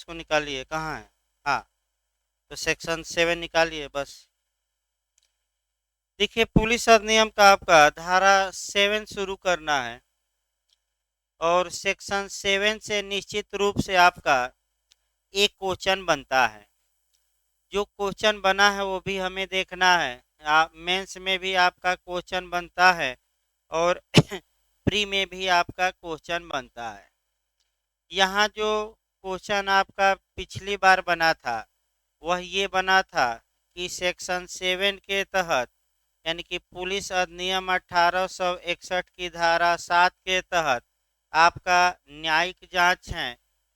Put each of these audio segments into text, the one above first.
इसको निकालिए, कहाँ है? हाँ, तो सेक्शन 7 निकालिए बस। देखिए, पुलिस अधिनियम का आपका धारा 7 शुरू करना है और सेक्शन 7 से निश्चित रूप से आपका एक क्वेश्चन बनता है। जो क्वेश्चन बना है वो भी हमें देखना है। मेंस में भी आपका क्वेश्चन बनता है और प्री में भी आपका क्वेश्चन बनता है। यहाँ जो क्वेश्चन आपका पिछली बार बना था वह ये बना था कि सेक्शन 7 के तहत यानी कि पुलिस अधिनियम 1861 की धारा 7 के तहत आपका न्यायिक जांच है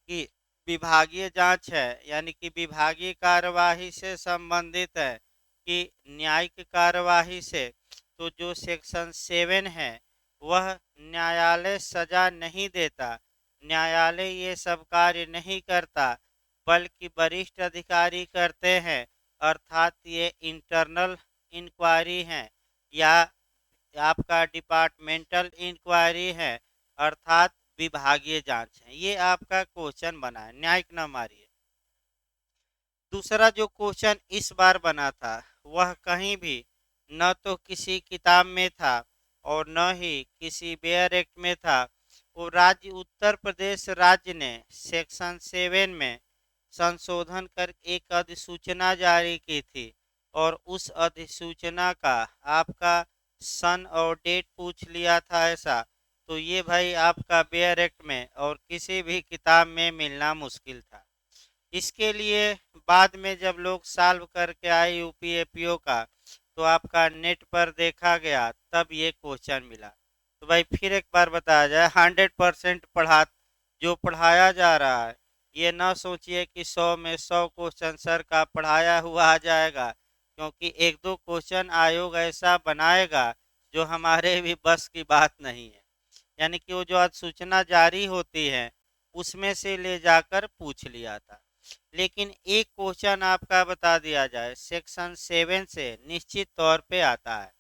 कि विभागीय जांच है, यानी कि विभागीय कार्यवाही से संबंधित है कि न्यायिक कार्यवाही से। तो जो सेक्शन 7 है वह न्यायालय सजा नहीं देता, न्यायालय ये सब कार्य नहीं करता, बल्कि वरिष्ठ अधिकारी करते हैं। अर्थात ये इंटरनल इंक्वायरी है या आपका डिपार्टमेंटल इंक्वायरी है, अर्थात विभागीय जांच है। ये आपका क्वेश्चन बना है, न्यायिक न मारिए। दूसरा जो क्वेश्चन इस बार बना था वह कहीं भी न तो किसी किताब में था और न ही किसी बेयर एक्ट में था। वो राज्य उत्तर प्रदेश राज्य ने सेक्शन 7 में संशोधन कर एक अधिसूचना जारी की थी और उस अधिसूचना का आपका सन और डेट पूछ लिया था ऐसा। तो ये भाई आपका बेयर एक्ट में और किसी भी किताब में मिलना मुश्किल था। इसके लिए बाद में जब लोग सॉल्व करके आए यूपीएपीओ का तो आपका नेट पर देखा गया, तब ये क्वेश्चन मिला। तो भाई फिर एक बार बताया जाए, 100% जो पढ़ाया जा रहा है, ये ना सोचिए कि 100 में 100 क्वेश्चन सर का पढ़ाया हुआ आ जाएगा, क्योंकि एक दो क्वेश्चन आयोग ऐसा बनाएगा जो हमारे भी बस की बात नहीं है। यानी कि वो जो आज सूचना जारी होती है उसमें से ले जाकर पूछ लिया था। लेकिन एक क्वेश्चन आपका बता दिया जाए, सेक्शन 7 से निश्चित तौर पे आता है।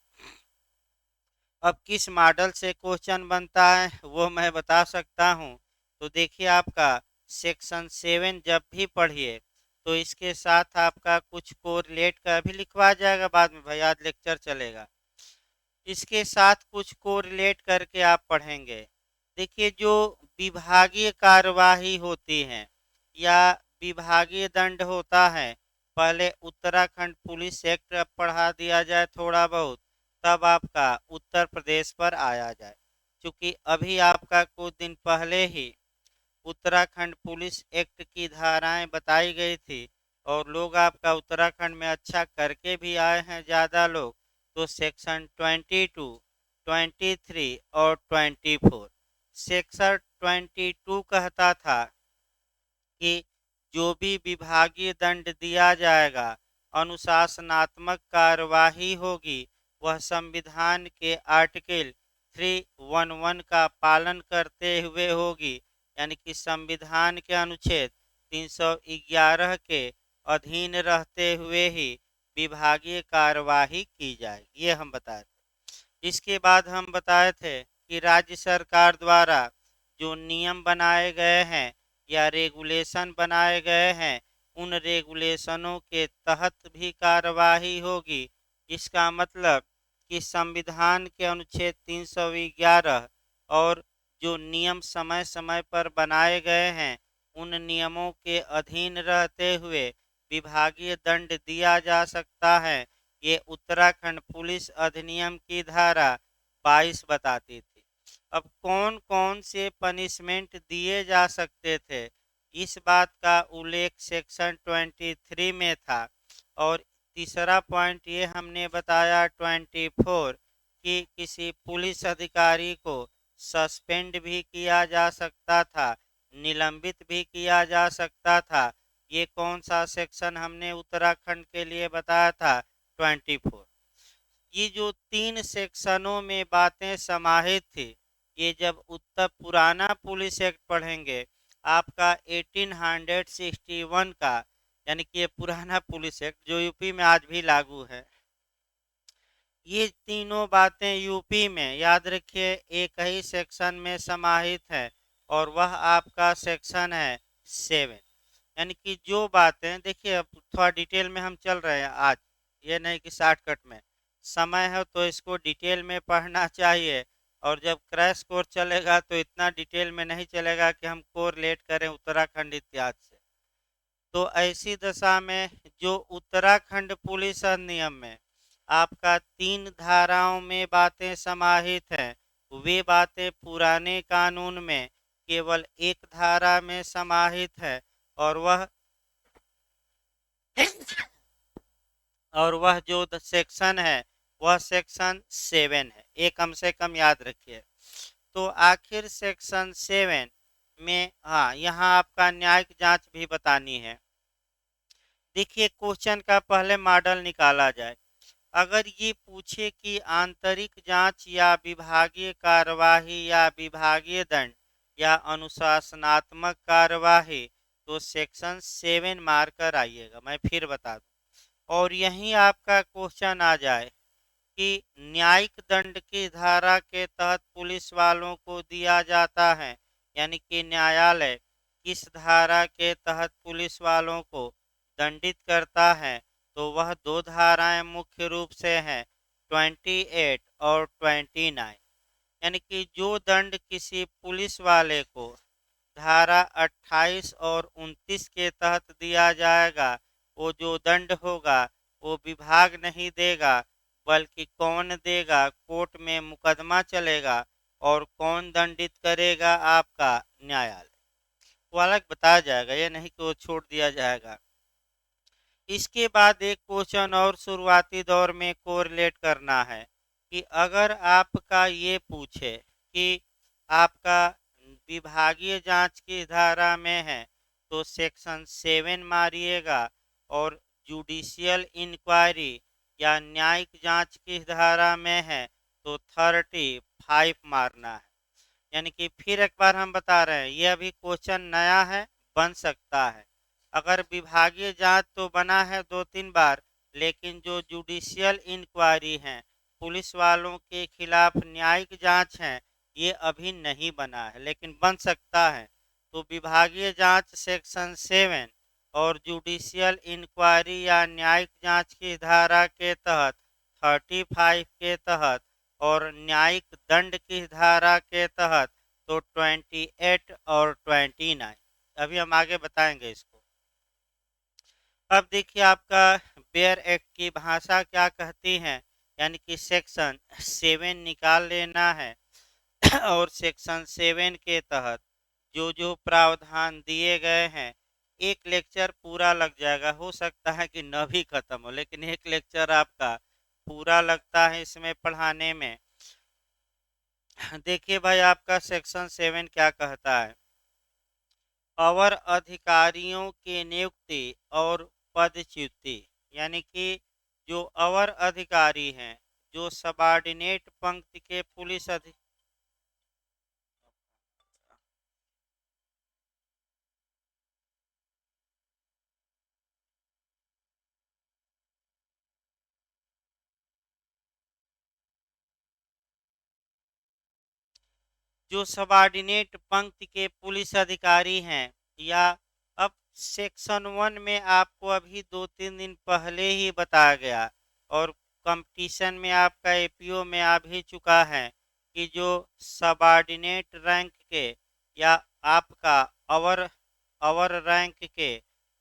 अब किस मॉडल से क्वेश्चन बनता है वो मैं बता सकता हूँ। तो देखिए, आपका सेक्शन 7 जब भी पढ़िए तो इसके साथ आपका कुछ कोरिलेट का भी लिखवा जाएगा बाद में, भाई आज लेक्चर चलेगा, इसके साथ कुछ कोरिलेट करके आप पढ़ेंगे। देखिए, जो विभागीय कार्यवाही होती है या विभागीय दंड होता है, पहले उत्तराखंड पुलिस एक्ट पढ़ा दिया जाए थोड़ा बहुत, तब आपका उत्तर प्रदेश पर आया जाए। क्योंकि अभी आपका कुछ दिन पहले ही उत्तराखंड पुलिस एक्ट की धाराएं बताई गई थी और लोग आपका उत्तराखंड में अच्छा करके भी आए हैं ज़्यादा लोग। तो सेक्शन 22, 23 और 24, सेक्शन 22 कहता था कि जो भी विभागीय दंड दिया जाएगा, अनुशासनात्मक कार्यवाही होगी, वह संविधान के आर्टिकल 311 का पालन करते हुए होगी। यानी कि संविधान के अनुच्छेद 311 के अधीन रहते हुए ही विभागीय कार्यवाही की जाएगी, ये हम बताए थे। इसके बाद हम बताए थे कि राज्य सरकार द्वारा जो नियम बनाए गए हैं या रेगुलेशन बनाए गए हैं, उन रेगुलेशनों के तहत भी कार्यवाही होगी। इसका मतलब कि संविधान के अनुच्छेद 311 और जो नियम समय समय पर बनाए गए हैं, उन नियमों के अधीन रहते हुए विभागीय दंड दिया जा सकता है। ये उत्तराखंड पुलिस अधिनियम की धारा 22 बताती थी। अब कौन कौन से पनिशमेंट दिए जा सकते थे, इस बात का उल्लेख सेक्शन 23 में था। और तीसरा पॉइंट ये हमने बताया 24 कि किसी पुलिस अधिकारी को सस्पेंड भी किया जा सकता था, निलंबित भी किया जा सकता था। ये कौन सा सेक्शन हमने उत्तराखंड के लिए बताया था? 24। ये जो 3 सेक्शनों में बातें समाहित थी, ये जब उत्तर पुराना पुलिस एक्ट पढ़ेंगे आपका 1861 का, यानी कि ये पुराना पुलिस एक्ट जो यूपी में आज भी लागू है, ये तीनों बातें यूपी में याद रखिए एक ही सेक्शन में समाहित है और वह आपका सेक्शन है 7। यानी कि जो बातें, देखिए अब थोड़ा डिटेल में हम चल रहे हैं आज, ये नहीं कि शॉर्टकट में। समय है तो इसको डिटेल में पढ़ना चाहिए, और जब क्रैश कोर्स चलेगा तो इतना डिटेल में नहीं चलेगा कि हम कोरिलेट करें उत्तराखंड इतिहास से। तो ऐसी दशा में जो उत्तराखंड पुलिस अधिनियम में आपका 3 धाराओं में बातें समाहित हैं, वे बातें पुराने कानून में केवल एक धारा में समाहित है, और वह जो सेक्शन है वह सेक्शन 7 है। ये कम से कम याद रखिए। तो आखिर सेक्शन 7 में, हाँ, यहाँ आपका न्यायिक जांच भी बतानी है। देखिए क्वेश्चन का पहले मॉडल निकाला जाए। अगर ये पूछे कि आंतरिक जांच या विभागीय कार्यवाही या विभागीय दंड या अनुशासनात्मक कार्यवाही, तो सेक्शन 7 मार कर आइएगा। मैं फिर बता दूं, और यहीं आपका क्वेश्चन आ जाए कि न्यायिक दंड की धारा के तहत पुलिस वालों को दिया जाता है, यानी कि न्यायालय किस धारा के तहत पुलिस वालों को दंडित करता है, तो वह दो धाराएं मुख्य रूप से हैं, 28 और 29। यानी कि जो दंड किसी पुलिस वाले को धारा 28 और 29 के तहत दिया जाएगा, वो जो दंड होगा वो विभाग नहीं देगा, बल्कि कौन देगा, कोर्ट में मुकदमा चलेगा, और कौन दंडित करेगा, आपका न्यायालय। वो अलग बताया जाएगा, ये नहीं कि वो छोड़ दिया जाएगा। इसके बाद एक क्वेश्चन और शुरुआती दौर में कोरिलेट करना है कि अगर आपका ये पूछे कि आपका विभागीय जांच की धारा में है तो सेक्शन 7 मारिएगा, और जुडिशियल इंक्वायरी या न्यायिक जांच की धारा में है तो 35 मारना है। यानी कि फिर एक बार हम बता रहे हैं, ये अभी क्वेश्चन नया है, बन सकता है। अगर विभागीय जांच तो बना है 2-3 बार, लेकिन जो जुडिशियल इंक्वायरी है, पुलिस वालों के खिलाफ न्यायिक जांच है, ये अभी नहीं बना है, लेकिन बन सकता है। तो विभागीय जांच सेक्शन 7 और जुडिशियल इंक्वायरी या न्यायिक जांच की धारा के तहत 35 के तहत, और न्यायिक दंड की धारा के तहत तो 28 और 29। अभी हम आगे बताएंगे इसको। अब देखिए आपका बेयर एक्ट की भाषा क्या कहती है, यानी कि सेक्शन 7 निकाल लेना है और सेक्शन 7 के तहत जो जो प्रावधान दिए गए हैं, एक लेक्चर पूरा लग जाएगा। हो सकता है कि न भी खत्म हो, लेकिन एक लेक्चर आपका पूरा लगता है इसमें पढ़ाने में। देखिए भाई, आपका सेक्शन 7 क्या कहता है। अवर अधिकारियों की नियुक्ति और पदच्युति, यानी कि जो अवर अधिकारी हैं, जो सबॉर्डिनेट पंक्ति के पुलिस अधिकारी, जो सबॉर्डिनेट पंक्ति के पुलिस अधिकारी हैं, या अब सेक्शन 1 में आपको अभी 2-3 दिन पहले ही बताया गया, और कंपटीशन में आपका एपीओ में आ भी चुका है कि जो सबॉर्डिनेट रैंक के या आपका अवर अवर रैंक के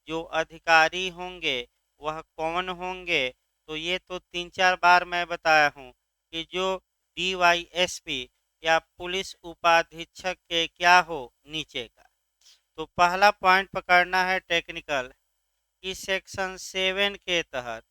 जो अधिकारी होंगे वह कौन होंगे। तो ये तो 3-4 बार मैं बताया हूँ कि जो डीवाईएसपी या पुलिस उपाधीक्षक के क्या हो नीचे का। तो पहला पॉइंट पकड़ना है टेक्निकल, कि सेक्शन 7 के तहत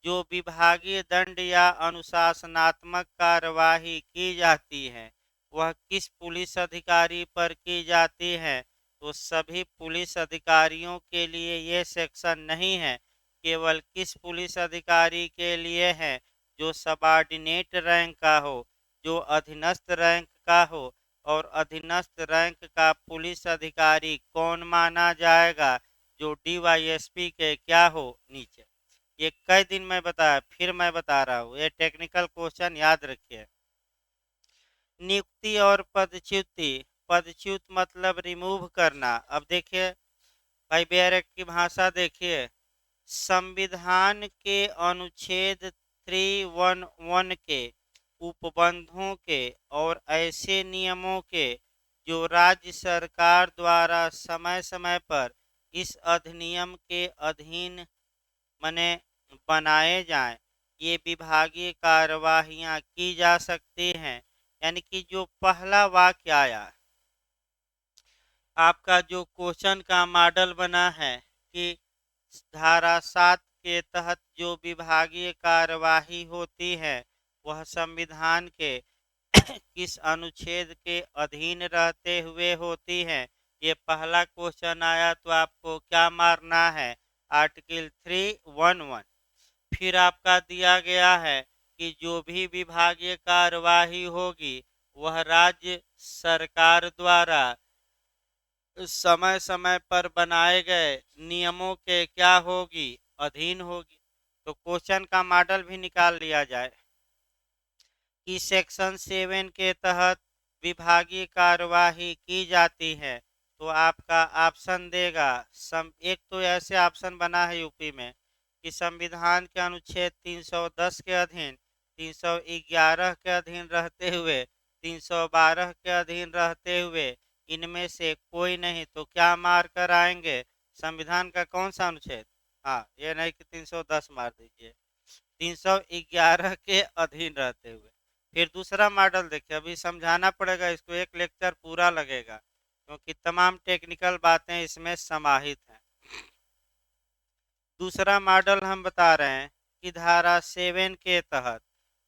जो विभागीय दंड या अनुशासनात्मक कार्यवाही की जाती है वह किस पुलिस अधिकारी पर की जाती है। तो सभी पुलिस अधिकारियों के लिए ये सेक्शन नहीं है, केवल किस पुलिस अधिकारी के लिए है, जो सबॉर्डिनेट रैंक का हो, जो अधीनस्थ रैंक का हो, और अधीनस्थ रैंक का पुलिस अधिकारी कौन माना जाएगा, जो डीवाईएसपी के क्या हो नीचे। ये कई दिन में बताया, फिर मैं बता रहा हूँ, ये टेक्निकल क्वेश्चन याद रखिए। नियुक्ति और पदच्युति, पदच्युत मतलब रिमूव करना। अब देखिए भाई बेयरक की भाषा देखिए, संविधान के अनुच्छेद 311 के उपबंधों के और ऐसे नियमों के जो राज्य सरकार द्वारा समय समय पर इस अधिनियम के अधीन मने बनाए जाएं, ये विभागीय कार्यवाहियां की जा सकती हैं। यानी कि जो पहला वाक्य आया, आपका जो क्वेश्चन का मॉडल बना है कि धारा 7 के तहत जो विभागीय कार्यवाही होती है वह संविधान के किस अनुच्छेद के अधीन रहते हुए होती है। ये पहला क्वेश्चन आया तो आपको क्या मारना है, आर्टिकल 311। फिर आपका दिया गया है कि जो भी विभागीय कार्यवाही होगी वह राज्य सरकार द्वारा समय समय पर बनाए गए नियमों के क्या होगी, अधीन होगी। तो क्वेश्चन का मॉडल भी निकाल लिया जाए कि सेक्शन 7 के तहत विभागीय कार्यवाही की जाती है। तो आपका ऑप्शन देगा एक तो ऐसे ऑप्शन बना है यूपी में कि संविधान के अनुच्छेद 310 के अधीन, 311 के अधीन रहते हुए, 312 के अधीन रहते हुए इनमें से कोई नहीं। तो क्या मार कर आएंगे, संविधान का कौन सा अनुच्छेद, हाँ ये नहीं कि 310 मार दीजिए, 311 के अधीन रहते हुए। फिर दूसरा मॉडल देखिए, अभी समझाना पड़ेगा इसको, एक लेक्चर पूरा लगेगा क्योंकि तमाम टेक्निकल बातें इसमें समाहित हैं। दूसरा मॉडल हम बता रहे हैं कि धारा 7 के तहत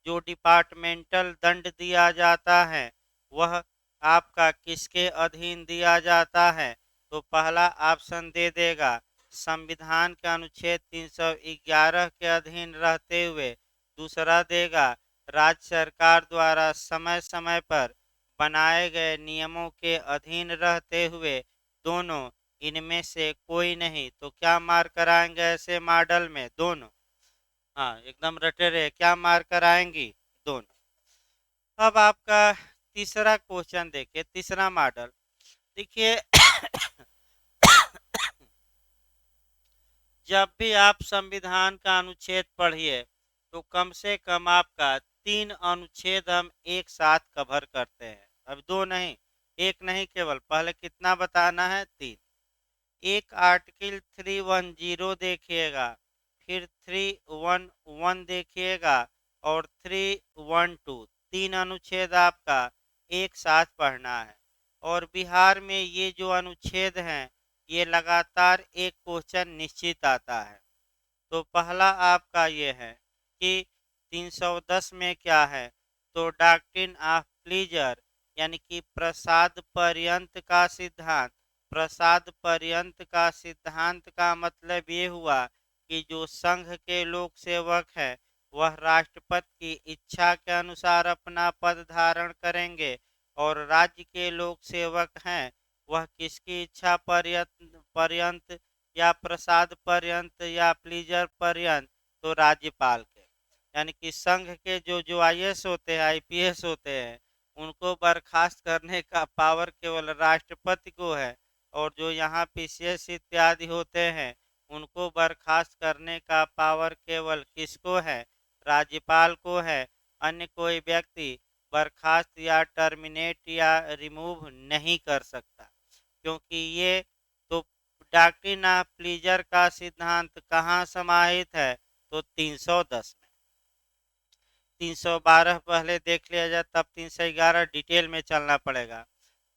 जो डिपार्टमेंटल दंड दिया जाता है वह आपका किसके अधीन दिया जाता है। तो पहला ऑप्शन दे देगा संविधान के अनुच्छेद 311 के अधीन रहते हुए। दूसरा देगा राज्य सरकार द्वारा समय समय पर बनाए गए नियमों के अधीन रहते हुए, दोनों इनमें से कोई नहीं। तो क्या मार कराएंगे ऐसे मॉडल में, दोनों, हाँ एकदम रटे रहे, क्या मार कराएंगी, दोनों। अब आपका तीसरा क्वेश्चन देखिए, तीसरा मॉडल देखिए जब भी आप संविधान का अनुच्छेद पढ़िए तो कम से कम आपका 3 अनुच्छेद हम एक साथ कवर करते हैं। अब दो नहीं, एक नहीं, केवल पहले कितना बताना है, 3। एक आर्टिकल 310 देखिएगा, फिर 311 देखिएगा और 312, 3 अनुच्छेद आपका एक साथ पढ़ना है। और बिहार में ये जो अनुच्छेद हैं ये लगातार एक क्वेश्चन निश्चित आता है। तो पहला आपका ये है कि 310 में क्या है, तो डॉक्ट्रिन ऑफ प्लीजर यानी कि प्रसाद पर्यंत का सिद्धांत। प्रसाद पर्यंत का सिद्धांत का मतलब ये हुआ कि जो संघ के लोक सेवक हैं वह राष्ट्रपति की इच्छा के अनुसार अपना पद धारण करेंगे, और राज्य के लोक सेवक हैं वह किसकी इच्छा पर्यंत पर्यंत या प्रसाद पर्यंत या प्लीजर पर्यंत, तो राज्यपाल के। यानी कि संघ के जो आईएएस होते हैं, आईपीएस होते हैं, उनको बर्खास्त करने का पावर केवल राष्ट्रपति को है, और जो यहाँ पीसीएस इत्यादि होते हैं उनको बर्खास्त करने का पावर केवल किसको है, राज्यपाल को है। अन्य कोई व्यक्ति बर्खास्त या टर्मिनेट या रिमूव नहीं कर सकता, क्योंकि ये तो डॉक्ट्रिन ऑफ प्लीजर का सिद्धांत कहाँ समाहित है, तो 310 में। 312 पहले देख लिया जाए, तब 311 डिटेल में चलना पड़ेगा।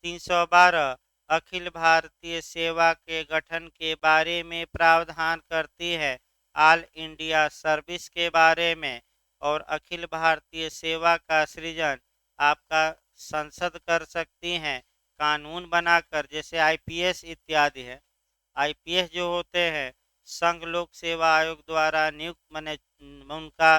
312 अखिल भारतीय सेवा के गठन के बारे में प्रावधान करती है, ऑल इंडिया सर्विस के बारे में। और अखिल भारतीय सेवा का सृजन आपका संसद कर सकती हैं कानून बनाकर, जैसे आईपीएस इत्यादि है। आईपीएस जो होते हैं संघ लोक सेवा आयोग द्वारा नियुक्त, माने उनका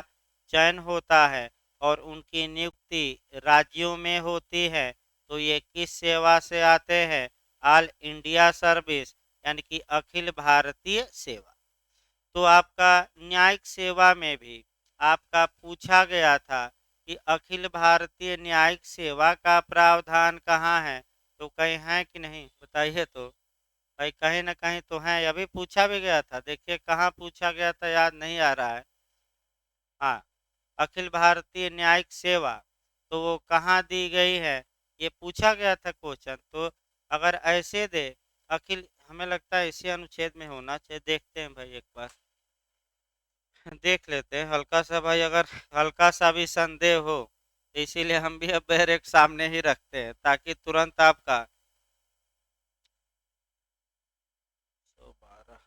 चयन होता है और उनकी नियुक्ति राज्यों में होती है। तो ये किस सेवा से आते हैं, ऑल इंडिया सर्विस यानी कि अखिल भारतीय सेवा। तो आपका न्यायिक सेवा में भी आपका पूछा गया था कि अखिल भारतीय न्यायिक सेवा का प्रावधान कहाँ है, तो कहीं है कि नहीं, बताइए तो भाई कहीं ना कहीं तो है, अभी पूछा भी गया था, देखिए कहाँ पूछा गया था याद नहीं आ रहा है। हाँ, अखिल भारतीय न्यायिक सेवा, तो वो कहाँ दी गई है, ये पूछा गया था क्वेश्चन। तो अगर ऐसे दे अखिल, हमें लगता है इसी अनुच्छेद में होना चाहिए, देखते हैं भाई एक बार। देख लेते हैं हल्का सा भाई, अगर हल्का सा भी संदेह हो तो इसीलिए हम भी अब डायरेक्ट सामने ही रखते हैं ताकि तुरंत आपका 112।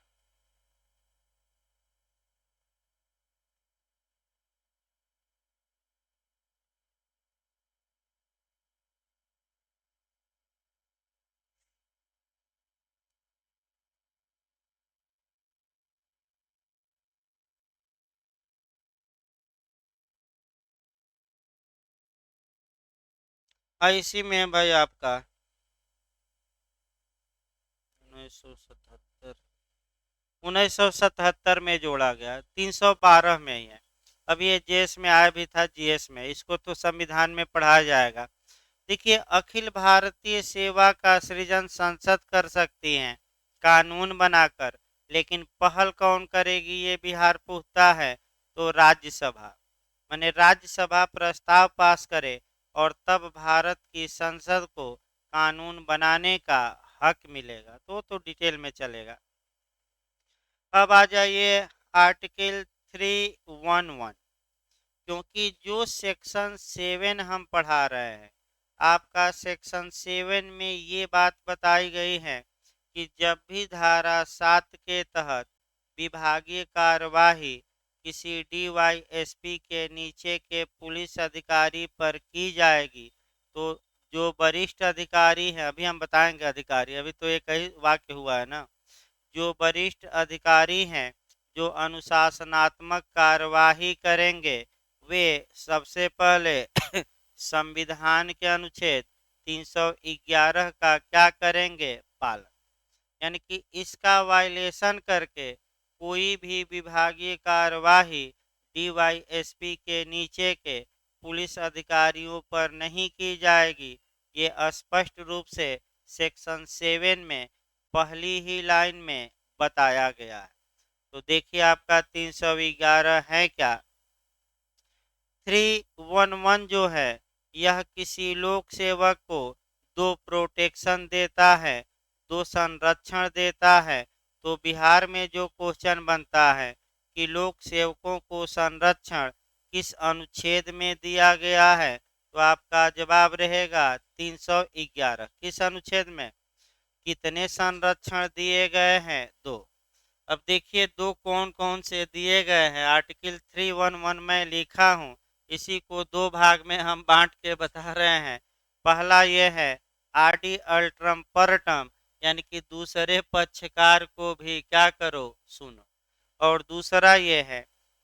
हाँ, इसी में है भाई आपका 1977। 1977 में जोड़ा गया, 312 में ही है। अब ये जेएस में आया भी था, जीएस में, इसको तो संविधान में पढ़ाया जाएगा। देखिए, अखिल भारतीय सेवा का सृजन संसद कर सकती है कानून बनाकर, लेकिन पहल कौन करेगी ये बिहार पूछता है, तो राज्यसभा। माने राज्यसभा प्रस्ताव पास करे और तब भारत की संसद को कानून बनाने का हक मिलेगा। तो डिटेल में चलेगा। अब आ जाइए आर्टिकल 311, क्योंकि जो सेक्शन 7 हम पढ़ा रहे हैं, आपका सेक्शन 7 में ये बात बताई गई है कि जब भी धारा 7 के तहत विभागीय कार्यवाही किसी डीवाईएसपी के नीचे के पुलिस अधिकारी पर की जाएगी, तो जो वरिष्ठ अधिकारी है, अभी हम बताएंगे अधिकारी, अभी तो एक ही वाक्य हुआ है ना, जो वरिष्ठ अधिकारी हैं जो अनुशासनात्मक कार्यवाही करेंगे, वे सबसे पहले संविधान के अनुच्छेद 311 का क्या करेंगे, पालन। यानी कि इसका वायलेशन करके कोई भी विभागीय कार्यवाही डीवाईएसपी के नीचे के पुलिस अधिकारियों पर नहीं की जाएगी। ये स्पष्ट रूप से सेक्शन 7 में पहली ही लाइन में बताया गया है। तो देखिए आपका 311 है क्या, 311 जो है, यह किसी लोक सेवक को दो प्रोटेक्शन देता है, दो संरक्षण देता है। तो बिहार में जो क्वेश्चन बनता है कि लोक सेवकों को संरक्षण किस अनुच्छेद में दिया गया है, तो आपका जवाब रहेगा 311। किस अनुच्छेद में, कितने संरक्षण दिए गए हैं, दो। अब देखिए दो कौन कौन से दिए गए हैं, आर्टिकल 311 में लिखा हूँ, इसी को दो भाग में हम बांट के बता रहे हैं। पहला ये है आरडी अल्ट्रम परटम, यानी कि दूसरे पक्षकार को भी क्या करो, सुनो। और दूसरा ये है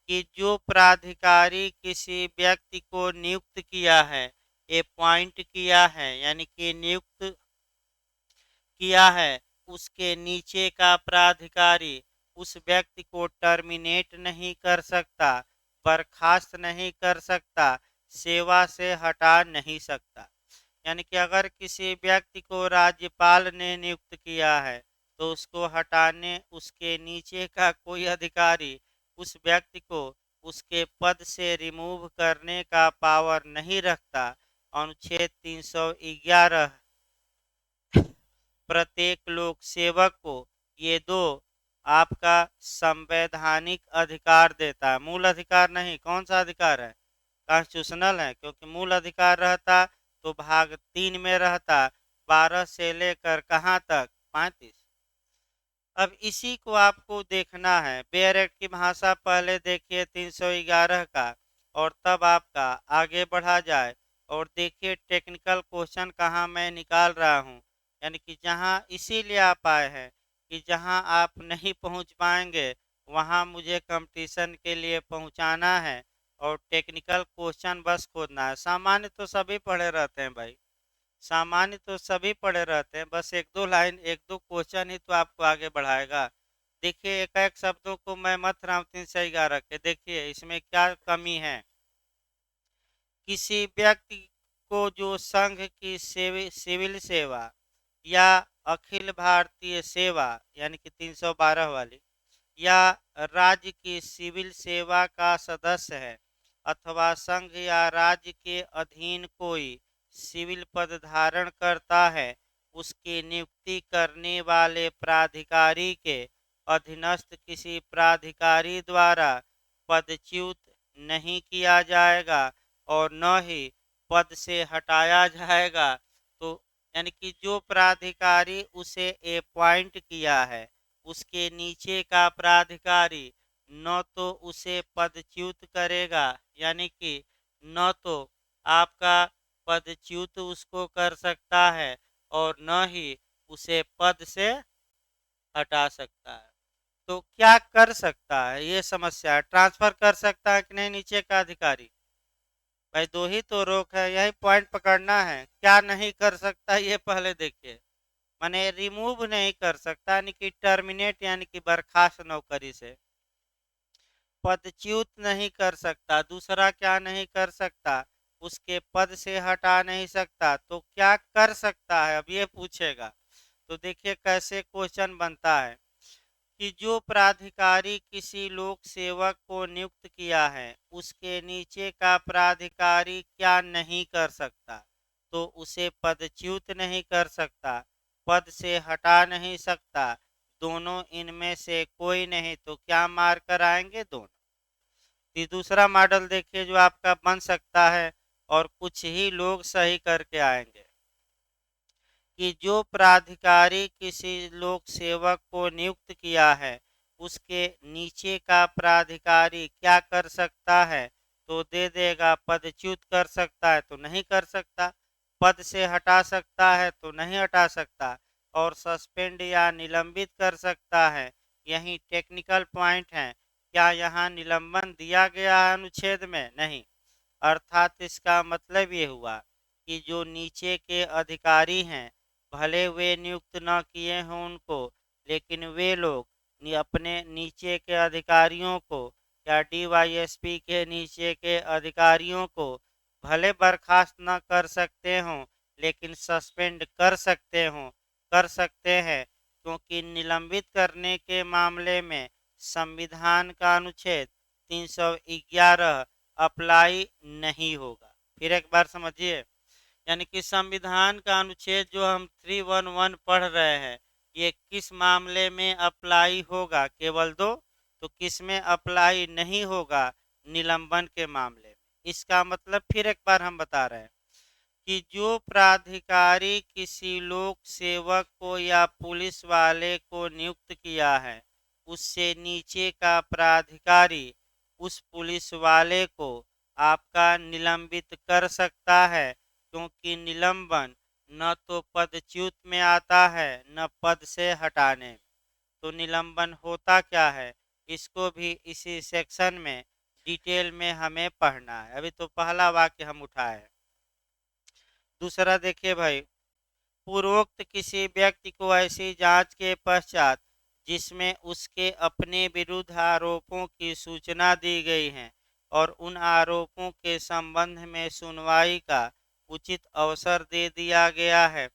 कि जो प्राधिकारी किसी व्यक्ति को नियुक्त किया है, अपॉइंट किया है, यानी कि नियुक्त किया है, उसके नीचे का प्राधिकारी उस व्यक्ति को टर्मिनेट नहीं कर सकता, बर्खास्त नहीं कर सकता, सेवा से हटा नहीं सकता। यानी कि अगर किसी व्यक्ति को राज्यपाल ने नियुक्त किया है, तो उसको हटाने, उसके नीचे का कोई अधिकारी उस व्यक्ति को उसके पद से रिमूव करने का पावर नहीं रखता। अनुच्छेद 311 प्रत्येक लोक सेवक को ये दो आपका संवैधानिक अधिकार देता है। मूल अधिकार नहीं, कौन सा अधिकार है, कॉन्स्टिट्यूशनल है, क्योंकि मूल अधिकार रहता तो भाग 3 में रहता, 12 से लेकर कहाँ तक, 35। अब इसी को आपको देखना है, बेयर एक्ट की भाषा पहले देखिए 311 का, और तब आपका आगे बढ़ा जाए। और देखिए टेक्निकल क्वेश्चन कहाँ मैं निकाल रहा हूँ, यानी कि जहाँ इसीलिए आप आए हैं कि जहाँ आप नहीं पहुँच पाएंगे वहाँ मुझे कंपटीशन के लिए पहुँचाना है, और टेक्निकल क्वेश्चन बस खोदना है। सामान्य तो सभी पढ़े रहते हैं भाई, सामान्य तो सभी पढ़े रहते हैं, बस एक दो लाइन, एक दो क्वेश्चन ही तो आपको आगे बढ़ाएगा। देखिए एक एक शब्दों को मैं मत राम 311 के, देखिए इसमें क्या कमी है। किसी व्यक्ति को जो संघ की सिविल सेवा या अखिल भारतीय सेवा यानी कि 312 वाली, या राज्य की सिविल सेवा का सदस्य है अथवा संघ या राज्य के अधीन कोई सिविल पद धारण करता है, उसकी नियुक्ति करने वाले प्राधिकारी के अधीनस्थ किसी प्राधिकारी द्वारा पदच्युत नहीं किया जाएगा और न ही पद से हटाया जाएगा। तो यानी कि जो प्राधिकारी उसे अपॉइंट किया है, उसके नीचे का प्राधिकारी न तो उसे पदच्युत करेगा, यानी कि न तो आपका पदच्युत उसको कर सकता है और न ही उसे पद से हटा सकता है। तो क्या कर सकता है, ये समस्या है। ट्रांसफर कर सकता है कि नहीं नीचे का अधिकारी? भाई दो ही तो रोक है, यही पॉइंट पकड़ना है। क्या नहीं कर सकता ये पहले देखिए। माने रिमूव नहीं कर सकता यानी कि टर्मिनेट यानी कि बर्खास्त नौकरी से। पदच्युत नहीं कर सकता, दूसरा क्या नहीं कर सकता, उसके पद से हटा नहीं सकता। तो क्या कर सकता है, अब ये पूछेगा। तो देखिए कैसे क्वेश्चन बनता है कि जो प्राधिकारी किसी लोक सेवक को नियुक्त किया है, उसके नीचे का प्राधिकारी क्या नहीं कर सकता, तो उसे पदच्युत नहीं कर सकता, पद से हटा नहीं सकता, दोनों इनमें से कोई नहीं। तो क्या मार्कर आएंगे? दोनों। ये दूसरा मॉडल देखिए जो आपका बन सकता है और कुछ ही लोग सही करके आएंगे कि जो प्राधिकारी किसी लोक सेवक को नियुक्त किया है, उसके नीचे का प्राधिकारी क्या कर सकता है, तो दे देगा पदच्युत कर सकता है तो नहीं कर सकता, पद से हटा सकता है तो नहीं हटा सकता, और सस्पेंड या निलंबित कर सकता है। यही टेक्निकल पॉइंट है। क्या यहाँ निलंबन दिया गया है अनुच्छेद में? नहीं। अर्थात इसका मतलब ये हुआ कि जो नीचे के अधिकारी हैं, भले वे नियुक्त न किए हों उनको, लेकिन वे लोग अपने नीचे के अधिकारियों को या डीवाईएसपी के नीचे के अधिकारियों को भले बर्खास्त न कर सकते हों, लेकिन सस्पेंड कर सकते हैं, क्योंकि निलंबित करने के मामले में संविधान का अनुच्छेद 311 अप्लाई नहीं होगा। फिर एक बार समझिए, यानी कि संविधान का अनुच्छेद जो हम 311 पढ़ रहे हैं, ये किस मामले में अप्लाई होगा? केवल दो। तो किस में अप्लाई नहीं होगा? निलंबन के मामले में। इसका मतलब फिर एक बार हम बता रहे हैं कि जो प्राधिकारी किसी लोक सेवक को या पुलिस वाले को नियुक्त किया है, उससे नीचे का प्राधिकारी उस पुलिस वाले को आपका निलंबित कर सकता है, क्योंकि निलंबन न तो पदच्युत में आता है न पद से हटाने में। तो निलंबन होता क्या है, इसको भी इसी सेक्शन में डिटेल में हमें पढ़ना है। अभी तो पहला वाक्य हम उठाए। दूसरा देखिए भाई, पूर्वोक्त किसी व्यक्ति को ऐसी जांच के पश्चात जिसमें उसके अपने विरुद्ध आरोपों की सूचना दी गई है और उन आरोपों के संबंध में सुनवाई का उचित अवसर दे दिया गया है,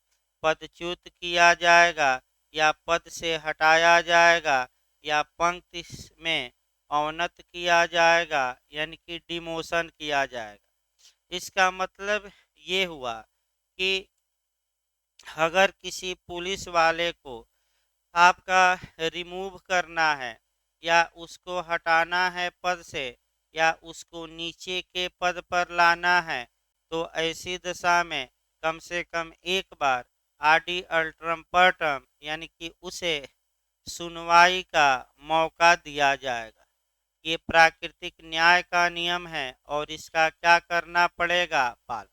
पदच्युत किया जाएगा या पद से हटाया जाएगा या पंक्ति में अवनत किया जाएगा, यानी कि डिमोशन किया जाएगा। इसका मतलब ये हुआ कि अगर किसी पुलिस वाले को आपका रिमूव करना है या उसको हटाना है पद से या उसको नीचे के पद पर लाना है, तो ऐसी दशा में कम से कम एक बार आडी अल्ट्रम पर्टम यानी कि उसे सुनवाई का मौका दिया जाएगा। ये प्राकृतिक न्याय का नियम है और इसका क्या करना पड़ेगा? पालन।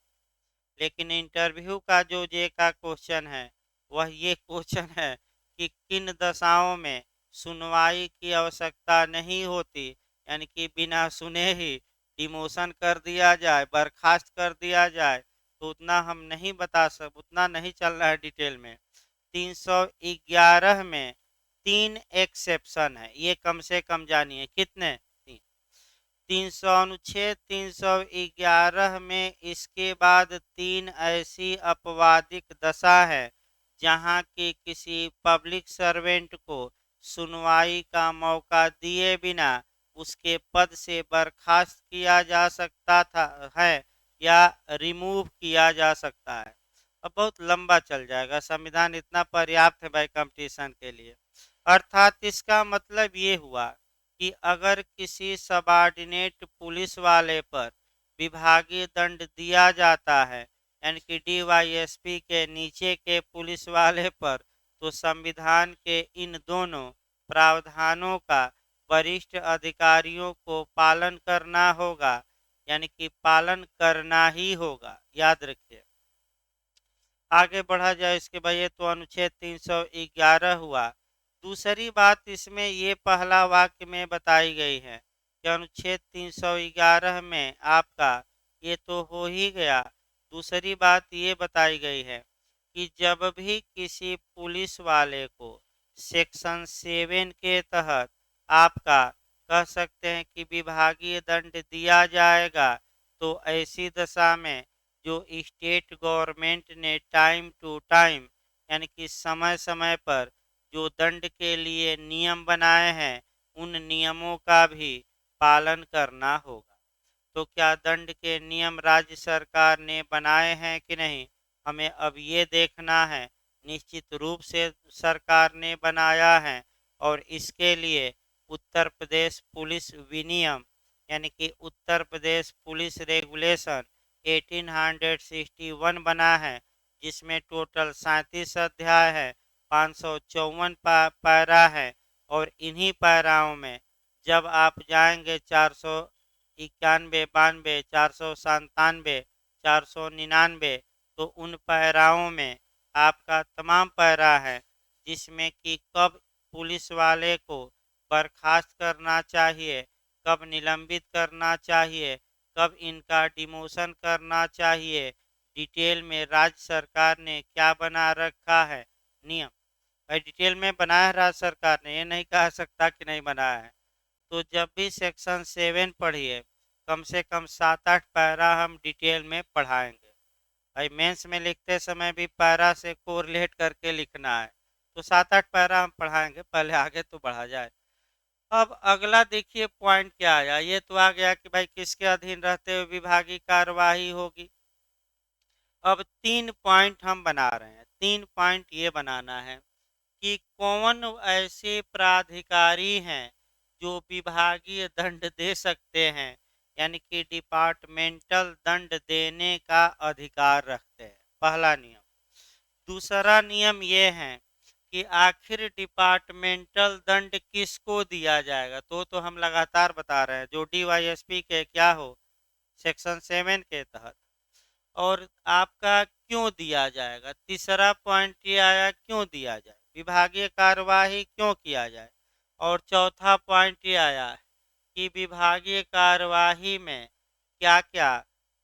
लेकिन इंटरव्यू का जो जे का क्वेश्चन है, वह ये क्वेश्चन है कि किन दशाओं में सुनवाई की आवश्यकता नहीं होती, यानी कि बिना सुने ही डिमोशन कर दिया जाए, बर्खास्त कर दिया जाए। तो उतना हम नहीं बता सक, उतना नहीं चल रहा है डिटेल में। 311 में 3 एक्सेप्शन है, ये कम से कम जानिए। कितने? 300 अनुच्छेद 311 में इसके बाद 3 ऐसी अपवादिक दशा है जहां कि किसी पब्लिक सर्वेंट को सुनवाई का मौका दिए बिना उसके पद से बर्खास्त किया जा सकता था है या रिमूव किया जा सकता है। अब बहुत लंबा चल जाएगा, संविधान इतना पर्याप्त है भाई कंपटीशन के लिए। अर्थात इसका मतलब ये हुआ कि अगर किसी सबॉर्डिनेट पुलिस वाले पर विभागीय दंड दिया जाता है, यानी कि डीवाईएसपी के नीचे के पुलिस वाले पर, तो संविधान के इन दोनों प्रावधानों का वरिष्ठ अधिकारियों को पालन करना होगा, यानी कि पालन करना ही होगा, याद रखिए। आगे बढ़ा जाए इसके बाद, ये तो अनुच्छेद 311 हुआ। दूसरी बात इसमें ये पहला वाक्य में बताई गई है कि अनुच्छेद 311 में आपका ये तो हो ही गया। दूसरी बात ये बताई गई है कि जब भी किसी पुलिस वाले को सेक्शन 7 के तहत आपका कह सकते हैं कि विभागीय दंड दिया जाएगा, तो ऐसी दशा में जो स्टेट गवर्नमेंट ने टाइम टू टाइम, यानी कि समय समय पर जो दंड के लिए नियम बनाए हैं, उन नियमों का भी पालन करना होगा। तो क्या दंड के नियम राज्य सरकार ने बनाए हैं कि नहीं, हमें अब ये देखना है। निश्चित रूप से सरकार ने बनाया है, और इसके लिए उत्तर प्रदेश पुलिस विनियम, यानी कि उत्तर प्रदेश पुलिस रेगुलेशन 1861 बना है, जिसमें टोटल 37 अध्याय है, 554 पैरा है। और इन्हीं पैराओं में जब आप जाएंगे 491, 92, 497, 499, तो उन पैराओं में आपका तमाम पैरा है, जिसमें कि कब पुलिस वाले को बर्खास्त करना चाहिए, कब निलंबित करना चाहिए, कब इनका डिमोशन करना चाहिए, डिटेल में राज्य सरकार ने क्या बना रखा है नियम। भाई डिटेल में बनाया है राज्य सरकार ने, ये नहीं कह सकता कि नहीं बनाया है। तो जब भी सेक्शन 7 पढ़िए, कम से कम 7-8 पैरा हम डिटेल में पढ़ाएंगे। भाई मेंस में लिखते समय भी पैरा से कोरिलेट करके लिखना है, तो 7-8 पैरा हम पढ़ाएंगे, पहले आगे तो बढ़ा जाए। अब अगला देखिए पॉइंट क्या आया, ये तो आ गया कि भाई किसके अधीन रहते हुए विभागीय कार्यवाही होगी। अब 3 पॉइंट हम बना रहे हैं। 3 पॉइंट ये बनाना है कि कौन ऐसे प्राधिकारी हैं जो विभागीय दंड दे सकते हैं, यानी कि डिपार्टमेंटल दंड देने का अधिकार रखते हैं, पहला नियम। दूसरा नियम ये है कि आखिर डिपार्टमेंटल दंड किसको दिया जाएगा, तो हम लगातार बता रहे हैं, जो डीवाईएसपी के क्या हो सेक्शन 7 के तहत। और आपका क्यों दिया जाएगा, तीसरा पॉइंट ये आया क्यों दिया जाए, विभागीय कार्यवाही क्यों किया जाए। और चौथा पॉइंट ये आया कि विभागीय कार्यवाही में क्या क्या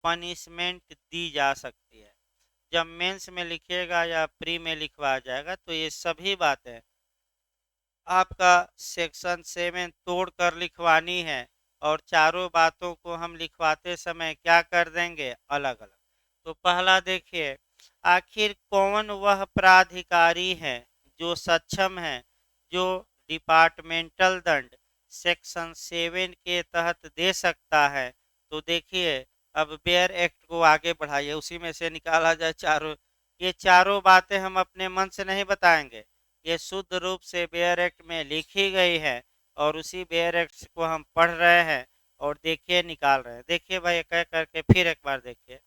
पनिशमेंट दी जा सकती है। जब मेंस में लिखिएगा या प्री में लिखवा जाएगा, तो ये सभी बातें आपका सेक्शन 7 तोड़ कर लिखवानी है, और चारों बातों को हम लिखवाते समय क्या कर देंगे, अलग अलग। तो पहला देखिए, आखिर कौन वह प्राधिकारी है जो सक्षम है, जो डिपार्टमेंटल दंड सेक्शन 7 के तहत दे सकता है। तो देखिए, अब बेयर एक्ट को आगे बढ़ाइए, उसी में से निकाला जाए चारों। ये चारों बातें हम अपने मन से नहीं बताएंगे, ये शुद्ध रूप से बेयर एक्ट में लिखी गई है, और उसी बेयर एक्ट को हम पढ़ रहे हैं और देखिए निकाल रहे हैं। देखिए भाई एक एक करके फिर एक बार देखिए।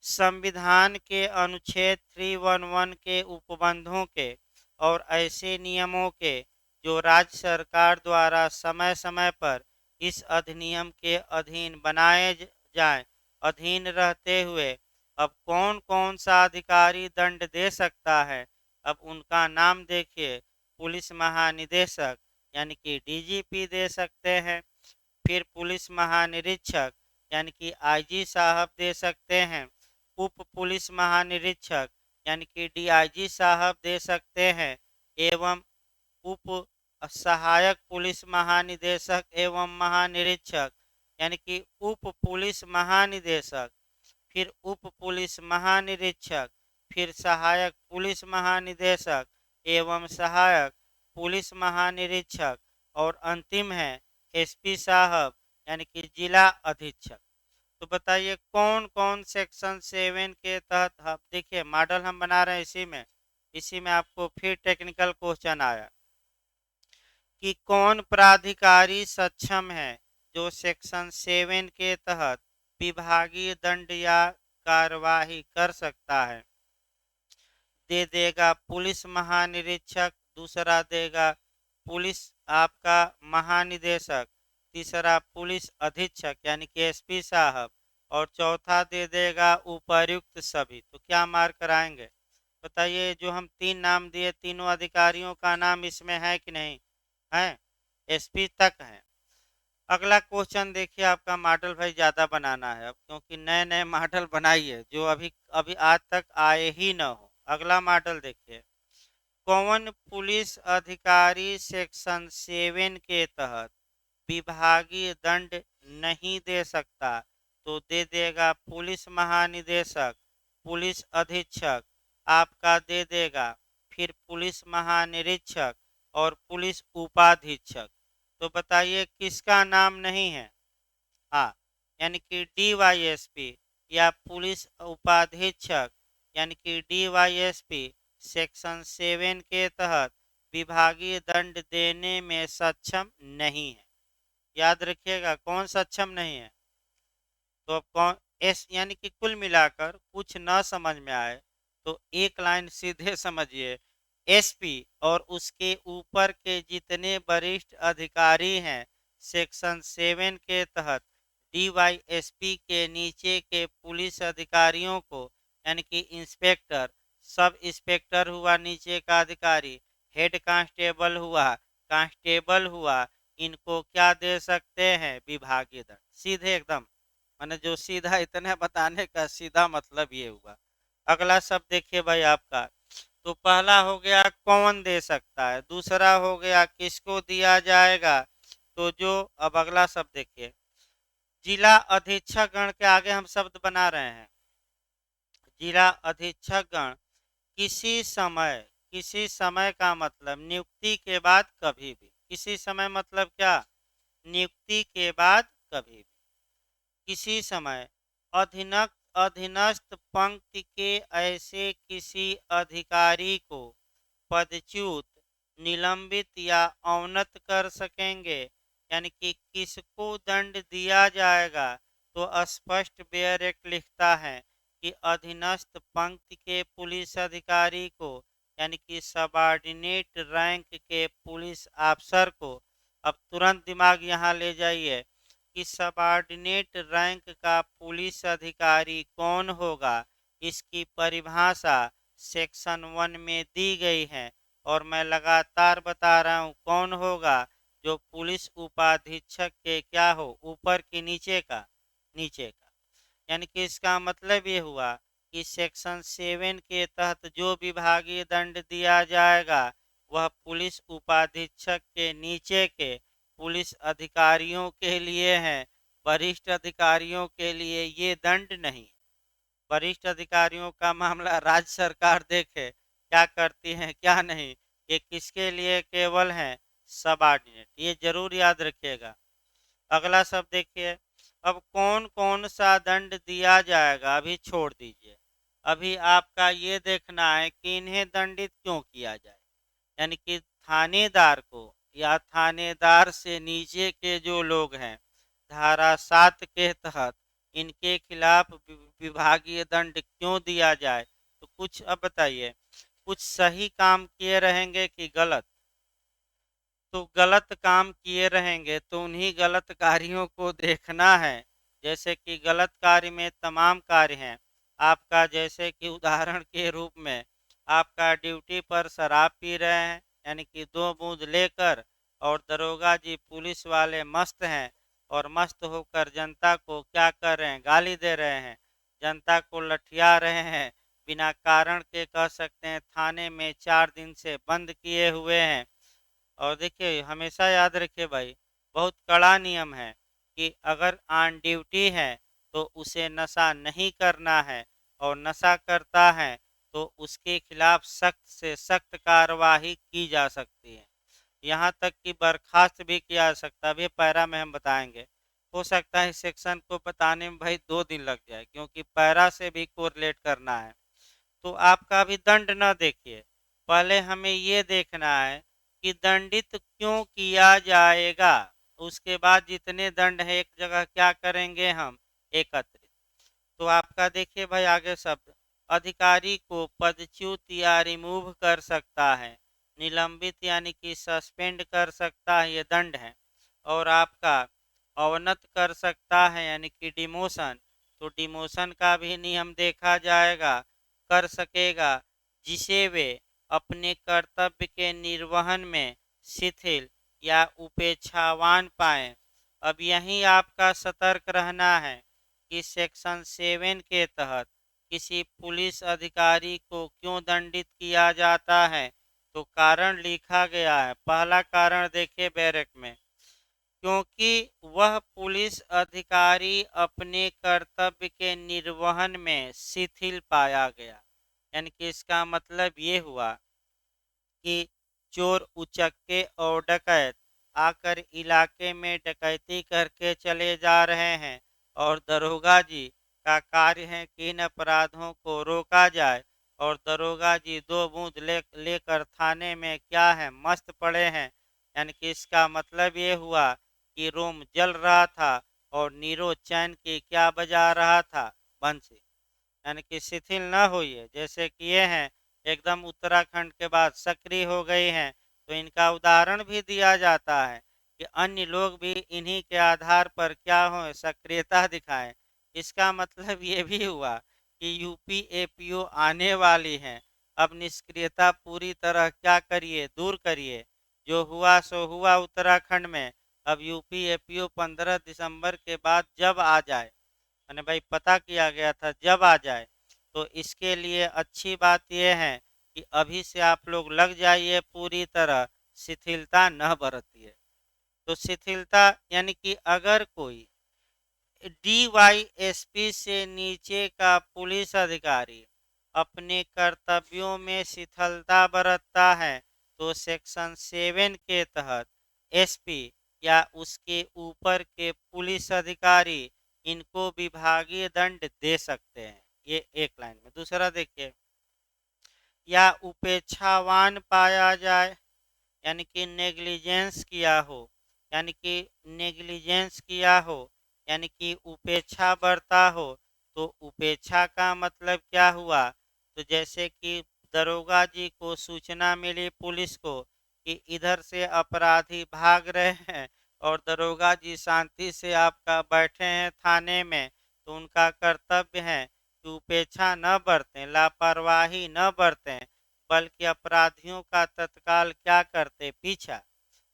संविधान के अनुच्छेद 311 के उपबंधों के और ऐसे नियमों के जो राज्य सरकार द्वारा समय समय पर इस अधिनियम के अधीन बनाए जाएं, अधीन रहते हुए अब कौन कौन सा अधिकारी दंड दे सकता है। अब उनका नाम देखिए, पुलिस महानिदेशक यानी कि डीजीपी दे सकते हैं, फिर पुलिस महानिरीक्षक यानी कि आईजी साहब दे सकते हैं, उप पुलिस महानिरीक्षक यानी कि डीआईजी साहब दे सकते हैं, एवं उप सहायक पुलिस महानिदेशक एवं महानिरीक्षक यानी कि उप पुलिस महानिदेशक, फिर उप पुलिस महानिरीक्षक, फिर सहायक पुलिस महानिदेशक एवं सहायक पुलिस महानिरीक्षक और अंतिम है एसपी साहब यानी कि जिला अधीक्षक। तो बताइए कौन कौन सेक्शन 7 के तहत, हम देखिए मॉडल हम बना रहे हैं इसी में आपको फिर टेक्निकल क्वेश्चन आया कि कौन प्राधिकारी सक्षम है जो सेक्शन 7 के तहत विभागीय दंड या कार्यवाही कर सकता है। दे देगा पुलिस महानिरीक्षक, दूसरा देगा पुलिस आपका महानिदेशक, तीसरा पुलिस अधीक्षक यानी कि एसपी साहब, और चौथा दे देगा उपर्युक्त सभी। तो क्या मार्क कराएंगे बताइए। जो हम 3 नाम दिए तीनों अधिकारियों का नाम इसमें है कि नहीं है, एसपी तक है। अगला क्वेश्चन देखिए, आपका मॉडल भाई ज़्यादा बनाना है अब, क्योंकि नए नए मॉडल बनाइए जो अभी अभी आज तक आए ही न हो। अगला मॉडल देखिए, कौन पुलिस अधिकारी सेक्शन 7 के तहत विभागीय दंड नहीं दे सकता। तो दे देगा पुलिस महानिदेशक, पुलिस अधीक्षक आपका दे देगा, फिर पुलिस महानिरीक्षक और पुलिस उपाधीक्षक। तो बताइए किसका नाम नहीं है। हाँ, यानी कि डीवाईएसपी या पुलिस उपाधीक्षक यानी कि डीवाईएसपी सेक्शन 7 के तहत विभागीय दंड देने में सक्षम नहीं है। याद रखिएगा कौन सक्षम नहीं है। तो अब कौन एस यानी कि कुल मिलाकर कुछ न समझ में आए तो एक लाइन सीधे समझिए, एसपी और उसके ऊपर के जितने वरिष्ठ अधिकारी हैं सेक्शन 7 के तहत डीवाईएसपी के नीचे के पुलिस अधिकारियों को यानी कि इंस्पेक्टर, सब इंस्पेक्टर हुआ नीचे का अधिकारी, हेड कांस्टेबल हुआ, कांस्टेबल हुआ, इनको क्या दे सकते हैं विभागीय दंड। सीधे एकदम, मैंने जो सीधा इतना बताने का सीधा मतलब ये हुआ। अगला शब्द देखिए भाई आपका, तो पहला हो गया कौन दे सकता है, दूसरा हो गया किसको दिया जाएगा। तो जो अब अगला शब्द देखिए, जिला अधीक्षक गण के आगे हम शब्द बना रहे हैं। जिला अधीक्षक गण किसी समय का मतलब नियुक्ति के बाद कभी भी, किसी समय मतलब क्या, नियुक्ति के बाद कभी भी, किसी समय अधीनस्थ पंक्ति के ऐसे किसी अधिकारी को पदच्युत, निलंबित या अवनत कर सकेंगे। यानी कि किसको दंड दिया जाएगा। तो स्पष्ट बेयर एक्ट लिखता है कि अधीनस्थ पंक्ति के पुलिस अधिकारी को यानी कि सबऑर्डिनेट रैंक के पुलिस अफसर को, अब तुरंत दिमाग यहाँ ले जाइए कि सबऑर्डिनेट रैंक का पुलिस अधिकारी कौन होगा। इसकी परिभाषा सेक्शन 1 में दी गई है और मैं लगातार बता रहा हूँ कौन होगा, जो पुलिस उपाधीक्षक के क्या हो, ऊपर की नीचे का, नीचे का। यानी कि इसका मतलब ये हुआ कि सेक्शन 7 के तहत जो विभागीय दंड दिया जाएगा वह पुलिस उपाधीक्षक के नीचे के पुलिस अधिकारियों के लिए है, वरिष्ठ अधिकारियों के लिए ये दंड नहीं। वरिष्ठ अधिकारियों का मामला राज्य सरकार देखे क्या करती है क्या नहीं, ये किसके लिए केवल है, सबऑर्डिनेट। ये जरूर याद रखिएगा। अगला शब्द देखिए, अब कौन कौन सा दंड दिया जाएगा अभी छोड़ दीजिए, अभी आपका ये देखना है कि इन्हें दंडित क्यों किया जाए। यानी कि थानेदार को या थानेदार से नीचे के जो लोग हैं धारा 7 के तहत इनके खिलाफ विभागीय दंड क्यों दिया जाए। तो कुछ अब बताइए, कुछ सही काम किए रहेंगे कि गलत। तो गलत काम किए रहेंगे तो उन्हीं गलत कार्यों को देखना है। जैसे कि गलत कार्य में तमाम कार्य हैं आपका, जैसे कि उदाहरण के रूप में आपका ड्यूटी पर शराब पी रहे हैं यानी कि 2 बूंद लेकर, और दरोगा जी पुलिस वाले मस्त हैं और मस्त होकर जनता को क्या कर रहे हैं, गाली दे रहे हैं, जनता को लठिया रहे हैं, बिना कारण के कह सकते हैं थाने में 4 दिन से बंद किए हुए हैं। और देखिए हमेशा याद रखिए भाई, बहुत कड़ा नियम है कि अगर ऑन ड्यूटी है तो उसे नशा नहीं करना है, और नशा करता है तो उसके खिलाफ सख्त से सख्त कार्रवाई की जा सकती है। यहाँ तक कि बर्खास्त भी किया जा सकता है। अभी पैरा में हम बताएंगे। हो सकता है इस सेक्शन को बताने में भाई 2 दिन लग जाए, क्योंकि पैरा से भी कोरिलेट करना है। तो आपका अभी दंड न देखिए, पहले हमें ये देखना है कि दंडित क्यों किया जाएगा। उसके बाद जितने दंड है एक जगह क्या करेंगे हम, एकत्रित। तो आपका देखिए भाई आगे शब्द, अधिकारी को पदच्युत या रिमूव कर सकता है, निलंबित यानी कि सस्पेंड कर सकता है, ये दंड है। और आपका अवनत कर सकता है यानी कि डिमोशन, तो डिमोशन का भी नियम देखा जाएगा, कर सकेगा जिसे वे अपने कर्तव्य के निर्वहन में शिथिल या उपेक्षावान पाएं। अब यहीं आपका सतर्क रहना है कि सेक्शन 7 के तहत किसी पुलिस अधिकारी को क्यों दंडित किया जाता है। तो कारण लिखा गया है, पहला कारण देखिए बैरक में, क्योंकि वह पुलिस अधिकारी अपने कर्तव्य के निर्वहन में शिथिल पाया गया। यानी कि इसका मतलब ये हुआ कि चोर उचक्के और डकैत आकर इलाके में डकैती करके चले जा रहे हैं, और दरोगा जी का कार्य है कि इन अपराधों को रोका जाए, और दरोगा जी 2 बूंद लेकर थाने में क्या है, मस्त पड़े हैं। यानी कि इसका मतलब ये हुआ कि रोम जल रहा था और नीरो चैन की क्या बजा रहा था, बंसी। यानी कि शिथिल न होइए, जैसे कि ये हैं एकदम उत्तराखंड के बाद सक्रिय हो गई हैं। तो इनका उदाहरण भी दिया जाता है कि अन्य लोग भी इन्हीं के आधार पर क्या हो, सक्रियता दिखाएं। इसका मतलब ये भी हुआ कि यूपी एपीओ आने वाली हैं। अब निष्क्रियता पूरी तरह क्या करिए, दूर करिए। जो हुआ सो हुआ उत्तराखंड में। अब यूपी एपीओ 15 दिसंबर के बाद जब आ जाए, मैंने भाई पता किया गया था जब आ जाए, तो इसके लिए अच्छी बात यह है कि अभी से आप लोग लग जाइए पूरी तरह, शिथिलता न बरतिए। तो शिथिलता यानी कि अगर कोई डीवाईएसपी से नीचे का पुलिस अधिकारी अपने कर्तव्यों में शिथिलता बरतता है, तो सेक्शन 7 के तहत एसपी या उसके ऊपर के पुलिस अधिकारी इनको विभागीय दंड दे सकते हैं। ये एक लाइन में। दूसरा देखिए, या उपेक्षावान पाया जाए, यानी कि नेग्लिजेंस किया हो, यानी कि नेग्लिजेंस किया हो, यानी कि उपेक्षा बरता हो। तो उपेक्षा का मतलब क्या हुआ, तो जैसे कि दरोगा जी को सूचना मिली पुलिस को कि इधर से अपराधी भाग रहे हैं, और दरोगा जी शांति से आपका बैठे हैं थाने में, तो उनका कर्तव्य है कि उपेक्षा न बरतें, लापरवाही न बरतें, बल्कि अपराधियों का तत्काल क्या करते, पीछा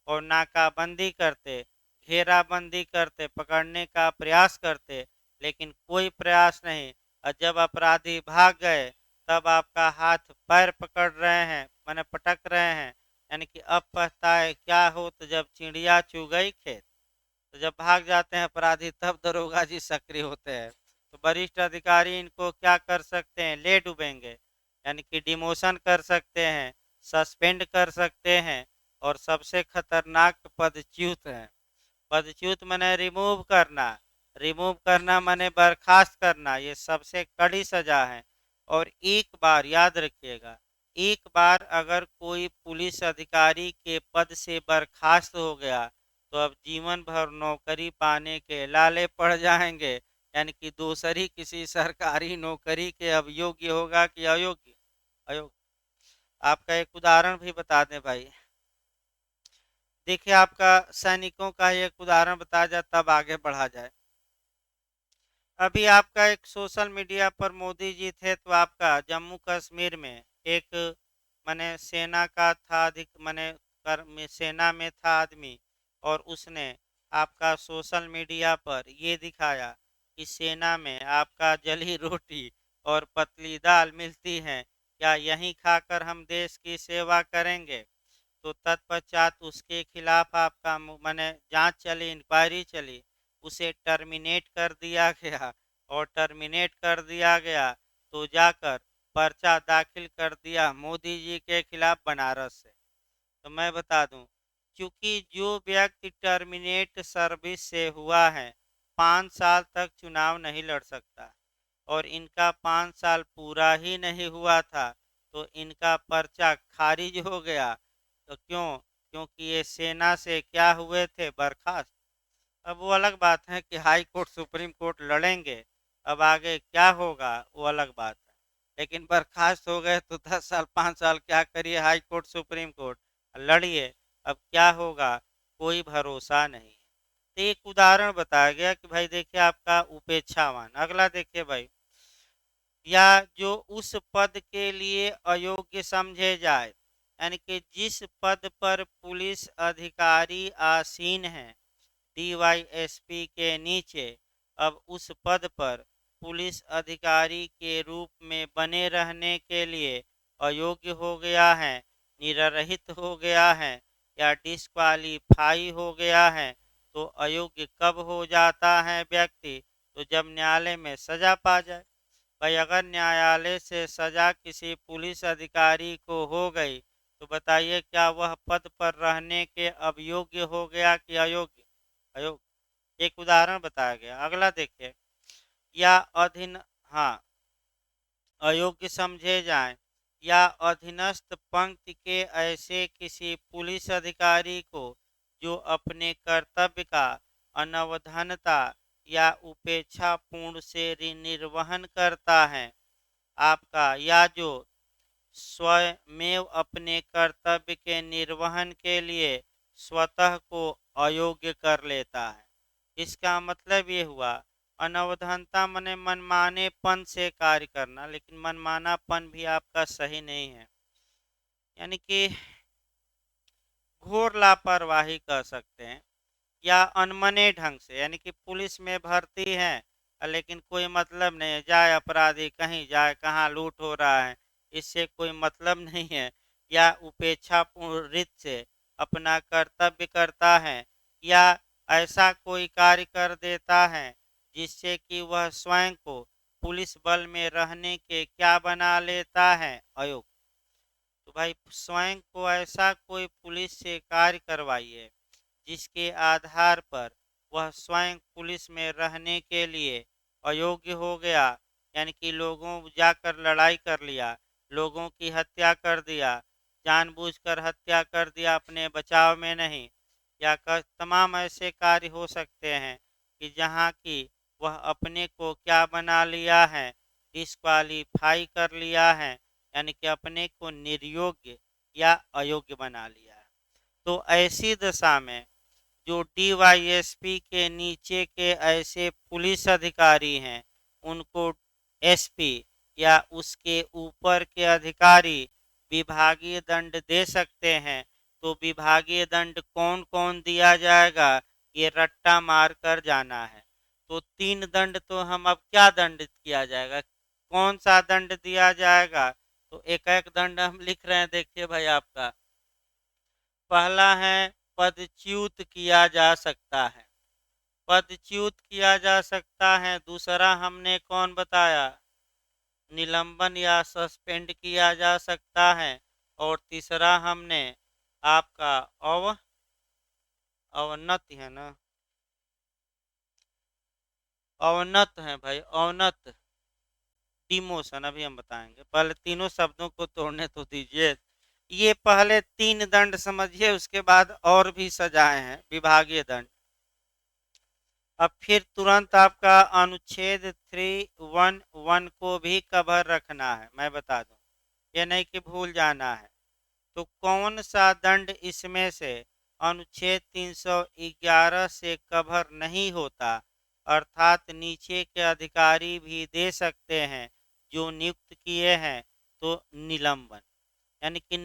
और नाकाबंदी करते, घेराबंदी करते, पकड़ने का प्रयास करते। लेकिन कोई प्रयास नहीं, और जब अपराधी भाग गए तब आपका हाथ पैर पकड़ रहे हैं, मैंने पटक रहे हैं। यानी कि अब पछताए क्या हो, तो जब चिड़िया चुग गई खेत। तो जब भाग जाते हैं अपराधी तब दरोगा जी सक्रिय होते हैं। तो वरिष्ठ अधिकारी इनको क्या कर सकते हैं, ले डूबेंगे, यानी कि डिमोशन कर सकते हैं, सस्पेंड कर सकते हैं, और सबसे खतरनाक पदच्युत है। पदच्युत मैंने रिमूव करना, रिमूव करना मैंने बर्खास्त करना, ये सबसे कड़ी सजा है। और एक बार याद रखिएगा, एक बार अगर कोई पुलिस अधिकारी के पद से बर्खास्त हो गया, तो अब जीवन भर नौकरी पाने के लाले पड़ जाएंगे। यानी कि दूसरी किसी सरकारी नौकरी के अब योग्य होगा कि अयोग्य, अयोग्य। आपका एक उदाहरण भी बता दें भाई। देखिए आपका सैनिकों का एक उदाहरण बताया जाए तब आगे बढ़ा जाए। अभी आपका एक सोशल मीडिया पर मोदी जी थे, तो आपका जम्मू कश्मीर में एक माने सेना का था, अधिक माने सेना में था आदमी, और उसने आपका सोशल मीडिया पर ये दिखाया कि सेना में आपका जली रोटी और पतली दाल मिलती है, क्या यही खाकर हम देश की सेवा करेंगे। तो तत्पश्चात उसके खिलाफ आपका माने जांच चली, इंक्वायरी चली, उसे टर्मिनेट कर दिया गया। और टर्मिनेट कर दिया गया तो जाकर पर्चा दाखिल कर दिया मोदी जी के खिलाफ बनारस से। तो मैं बता दूं, क्योंकि जो व्यक्ति टर्मिनेट सर्विस से हुआ है 5 साल तक चुनाव नहीं लड़ सकता, और इनका 5 साल पूरा ही नहीं हुआ था तो इनका पर्चा खारिज हो गया। तो क्यों? क्योंकि ये सेना से क्या हुए थे, बर्खास्त। अब वो अलग बात है कि हाई कोर्ट सुप्रीम कोर्ट लड़ेंगे, अब आगे क्या होगा वो अलग बात है। लेकिन बर्खास्त हो गए तो 10 साल 5 साल क्या करिए, हाई कोर्ट सुप्रीम कोर्ट लड़िए, अब क्या होगा कोई भरोसा नहीं है। तो एक उदाहरण बताया गया कि भाई देखिए आपका उपेक्षावान। अगला देखिए भाई, या जो उस पद के लिए अयोग्य समझे जाए, यानी कि जिस पद पर पुलिस अधिकारी आसीन हैं डीवाईएसपी के नीचे, अब उस पद पर पुलिस अधिकारी के रूप में बने रहने के लिए अयोग्य हो गया है, निरर्हित हो गया है या डिस्क्वालीफाई हो गया है। तो अयोग्य कब हो जाता है व्यक्ति? तो जब न्यायालय में सजा पा जाए। भाई अगर न्यायालय से सजा किसी पुलिस अधिकारी को हो गई तो बताइए क्या वह पद पर रहने के अब योग्य हो गया कि अयोग्य? अयोग्य। एक उदाहरण बताया गया। अगला देखिए, या अधीन, हाँ, अयोग्य समझे जाएं या अधीनस्थ पंक्ति के ऐसे किसी पुलिस अधिकारी को जो अपने कर्तव्य का अनवधानता या उपेक्षा पूर्ण से निर्वहन करता है आपका, या जो स्वयमेव अपने कर्तव्य के निर्वहन के लिए स्वतः को अयोग्य कर लेता है। इसका मतलब ये हुआ, अनवधानता मने मनमानेपन से कार्य करना, लेकिन मनमानापन भी आपका सही नहीं है, यानी कि घोर लापरवाही कह सकते हैं। या अनमने ढंग से, यानी कि पुलिस में भर्ती है लेकिन कोई मतलब नहीं है, जाए अपराधी कहीं जाए, कहाँ लूट हो रहा है, इससे कोई मतलब नहीं है। या उपेक्षापूर्ण रीत से अपना कर्तव्य करता है, या ऐसा कोई कार्य कर देता है जिससे कि वह स्वयं को पुलिस बल में रहने के क्या बना लेता है, अयोग्य। तो भाई स्वयं को ऐसा कोई पुलिस से कार्य करवाइए जिसके आधार पर वह स्वयं पुलिस में रहने के लिए अयोग्य हो गया, यानी कि लोगों जाकर लड़ाई कर लिया, लोगों की हत्या कर दिया, जानबूझकर हत्या कर दिया अपने बचाव में नहीं, या तमाम ऐसे कार्य हो सकते हैं कि जहाँ की वह अपने को क्या बना लिया है, डिस्क्वालीफाई कर लिया है, यानी कि अपने को निर्योग्य या अयोग्य बना लिया है। तो ऐसी दशा में जो डीवाईएसपी के नीचे के ऐसे पुलिस अधिकारी हैं उनको एसपी या उसके ऊपर के अधिकारी विभागीय दंड दे सकते हैं। तो विभागीय दंड कौन कौन दिया जाएगा, ये रट्टा मार कर जाना है। तो 3 दंड तो हम अब क्या दंडित किया जाएगा, कौन सा दंड दिया जाएगा? तो एक एक दंड हम लिख रहे हैं, देखिए भाई आपका पहला है पदच्युत किया जा सकता है, पदच्युत किया जा सकता है। दूसरा हमने कौन बताया, निलंबन या सस्पेंड किया जा सकता है। और तीसरा हमने आपका अवनत है ना, अवनत है भाई, अवनत, डिमोशन अभी हम बताएंगे, पहले तीनों शब्दों को तोड़ने तो दीजिए। ये पहले 3 दंड समझिए, उसके बाद और भी सजाएं हैं विभागीय दंड। अब फिर तुरंत आपका अनुच्छेद 311 को भी कवर रखना है, मैं बता दूं, ये नहीं कि भूल जाना है। तो कौन सा दंड इसमें से अनुच्छेद 311 से कवर नहीं होता, अर्थात नीचे के अधिकारी भी दे सकते हैं जो नियुक्त किए हैं, तो निलंबन, यानी कि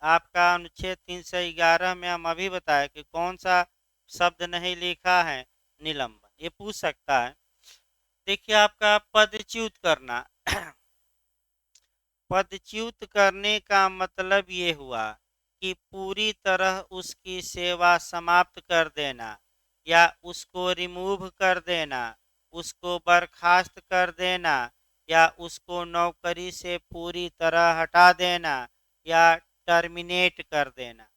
आपका अनुच्छेद 311 में हम अभी बताए कि कौन सा शब्द नहीं लिखा है, निलंबन, ये पूछ सकता है। देखिए आपका पदच्युत करना पदच्युत करने का मतलब ये हुआ कि पूरी तरह उसकी सेवा समाप्त कर देना, या उसको रिमूव कर देना, उसको बर्खास्त कर देना, या उसको नौकरी से पूरी तरह हटा देना या टर्मिनेट कर देना।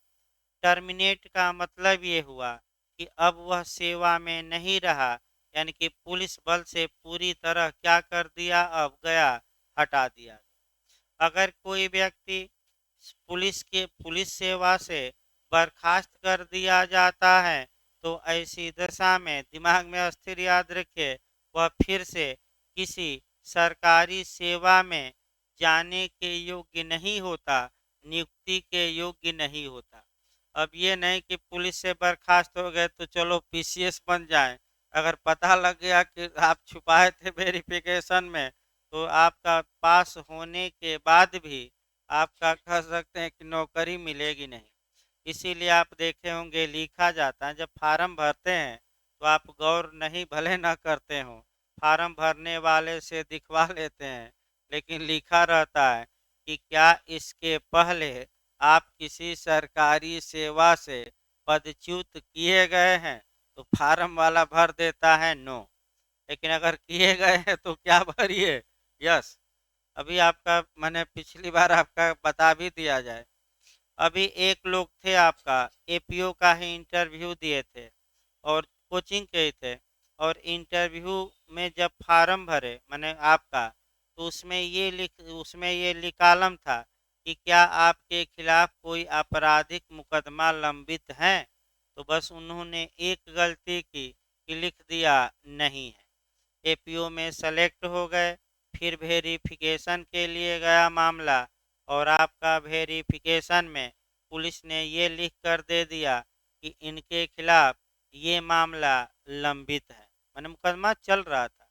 टर्मिनेट का मतलब ये हुआ कि अब वह सेवा में नहीं रहा, यानी कि पुलिस बल से पूरी तरह क्या कर दिया, अब गया, हटा दिया। अगर कोई व्यक्ति पुलिस सेवा से बर्खास्त कर दिया जाता है तो ऐसी दशा में दिमाग में स्थिर याद रखिए, वह फिर से किसी सरकारी सेवा में जाने के योग्य नहीं होता, नियुक्ति के योग्य नहीं होता। अब ये नहीं कि पुलिस से बर्खास्त हो गए तो चलो पीसीएस बन जाए। अगर पता लग गया कि आप छुपाए थे वेरिफिकेशन में, तो आपका पास होने के बाद भी आपका कह सकते हैं कि नौकरी मिलेगी नहीं। इसीलिए आप देखे होंगे लिखा जाता है, जब फार्म भरते हैं तो आप गौर नहीं भले ना करते हो, फार्म भरने वाले से दिखवा लेते हैं, लेकिन लिखा रहता है कि क्या इसके पहले आप किसी सरकारी सेवा से पदच्युत किए गए हैं, तो फार्म वाला भर देता है नो। लेकिन अगर किए गए हैं तो क्या भरिए, यस। अभी आपका मैंने पिछली बार आपका बता भी दिया जाए। अभी एक लोग थे आपका एपीओ का ही इंटरव्यू दिए थे और कोचिंग के ही थे, और इंटरव्यू में जब फार्म भरे मैंने आपका, तो उसमें ये लिकालम था कि क्या आपके खिलाफ कोई आपराधिक मुकदमा लंबित है। तो बस उन्होंने एक गलती की कि लिख दिया नहीं है। एपीओ में सेलेक्ट हो गए, फिर वेरिफिकेशन के लिए गया मामला, और आपका वेरिफिकेशन में पुलिस ने ये लिख कर दे दिया कि इनके खिलाफ ये मामला लंबित है, मैंने मुकदमा चल रहा था।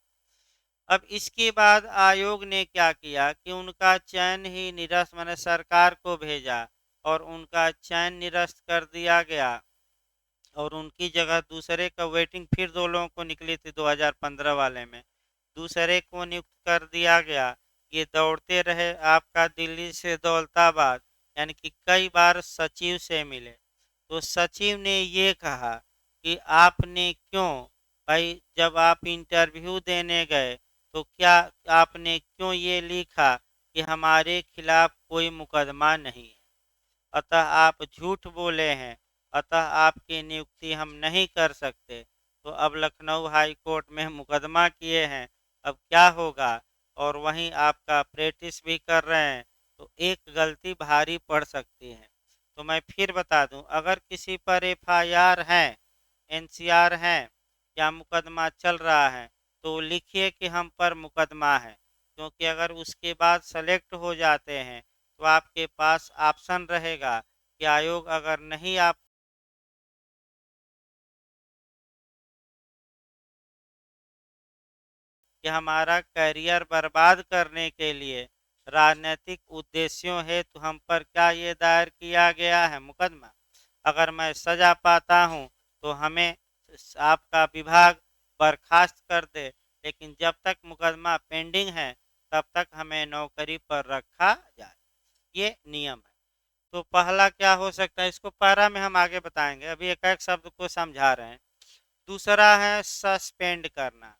अब इसके बाद आयोग ने क्या किया कि उनका चयन ही निरस्त, मैंने सरकार को भेजा और उनका चयन निरस्त कर दिया गया, और उनकी जगह दूसरे का वेटिंग फिर दो लोगों को निकली थी 2015 वाले में, दूसरे को नियुक्त कर दिया गया। ये दौड़ते रहे आपका दिल्ली से दौलताबाद, यानी कि कई बार सचिव से मिले, तो सचिव ने ये कहा कि आपने क्यों, भाई जब आप इंटरव्यू देने गए तो क्या आपने क्यों ये लिखा कि हमारे खिलाफ कोई मुकदमा नहीं है, अतः आप झूठ बोले हैं, अतः आपकी नियुक्ति हम नहीं कर सकते। तो अब लखनऊ हाई कोर्ट में मुकदमा किए हैं, अब क्या होगा, और वहीं आपका प्रैक्टिस भी कर रहे हैं, तो एक गलती भारी पड़ सकती है। तो मैं फिर बता दूं, अगर किसी पर एफआईआर है, एनसीआर है या मुकदमा चल रहा है, तो लिखिए कि हम पर मुकदमा है, क्योंकि अगर उसके बाद सेलेक्ट हो जाते हैं तो आपके पास ऑप्शन रहेगा कि आयोग अगर नहीं आप कि हमारा करियर बर्बाद करने के लिए राजनीतिक उद्देश्यों हेतु हम पर क्या ये दायर किया गया है मुकदमा, अगर मैं सजा पाता हूँ तो हमें आपका विभाग बर्खास्त कर दे, लेकिन जब तक मुकदमा पेंडिंग है तब तक हमें नौकरी पर रखा जाए, ये नियम है। तो पहला क्या हो सकता है, इसको पैरा में हम आगे बताएंगे, अभी एक एक शब्द को समझा रहे हैं। दूसरा है सस्पेंड करना।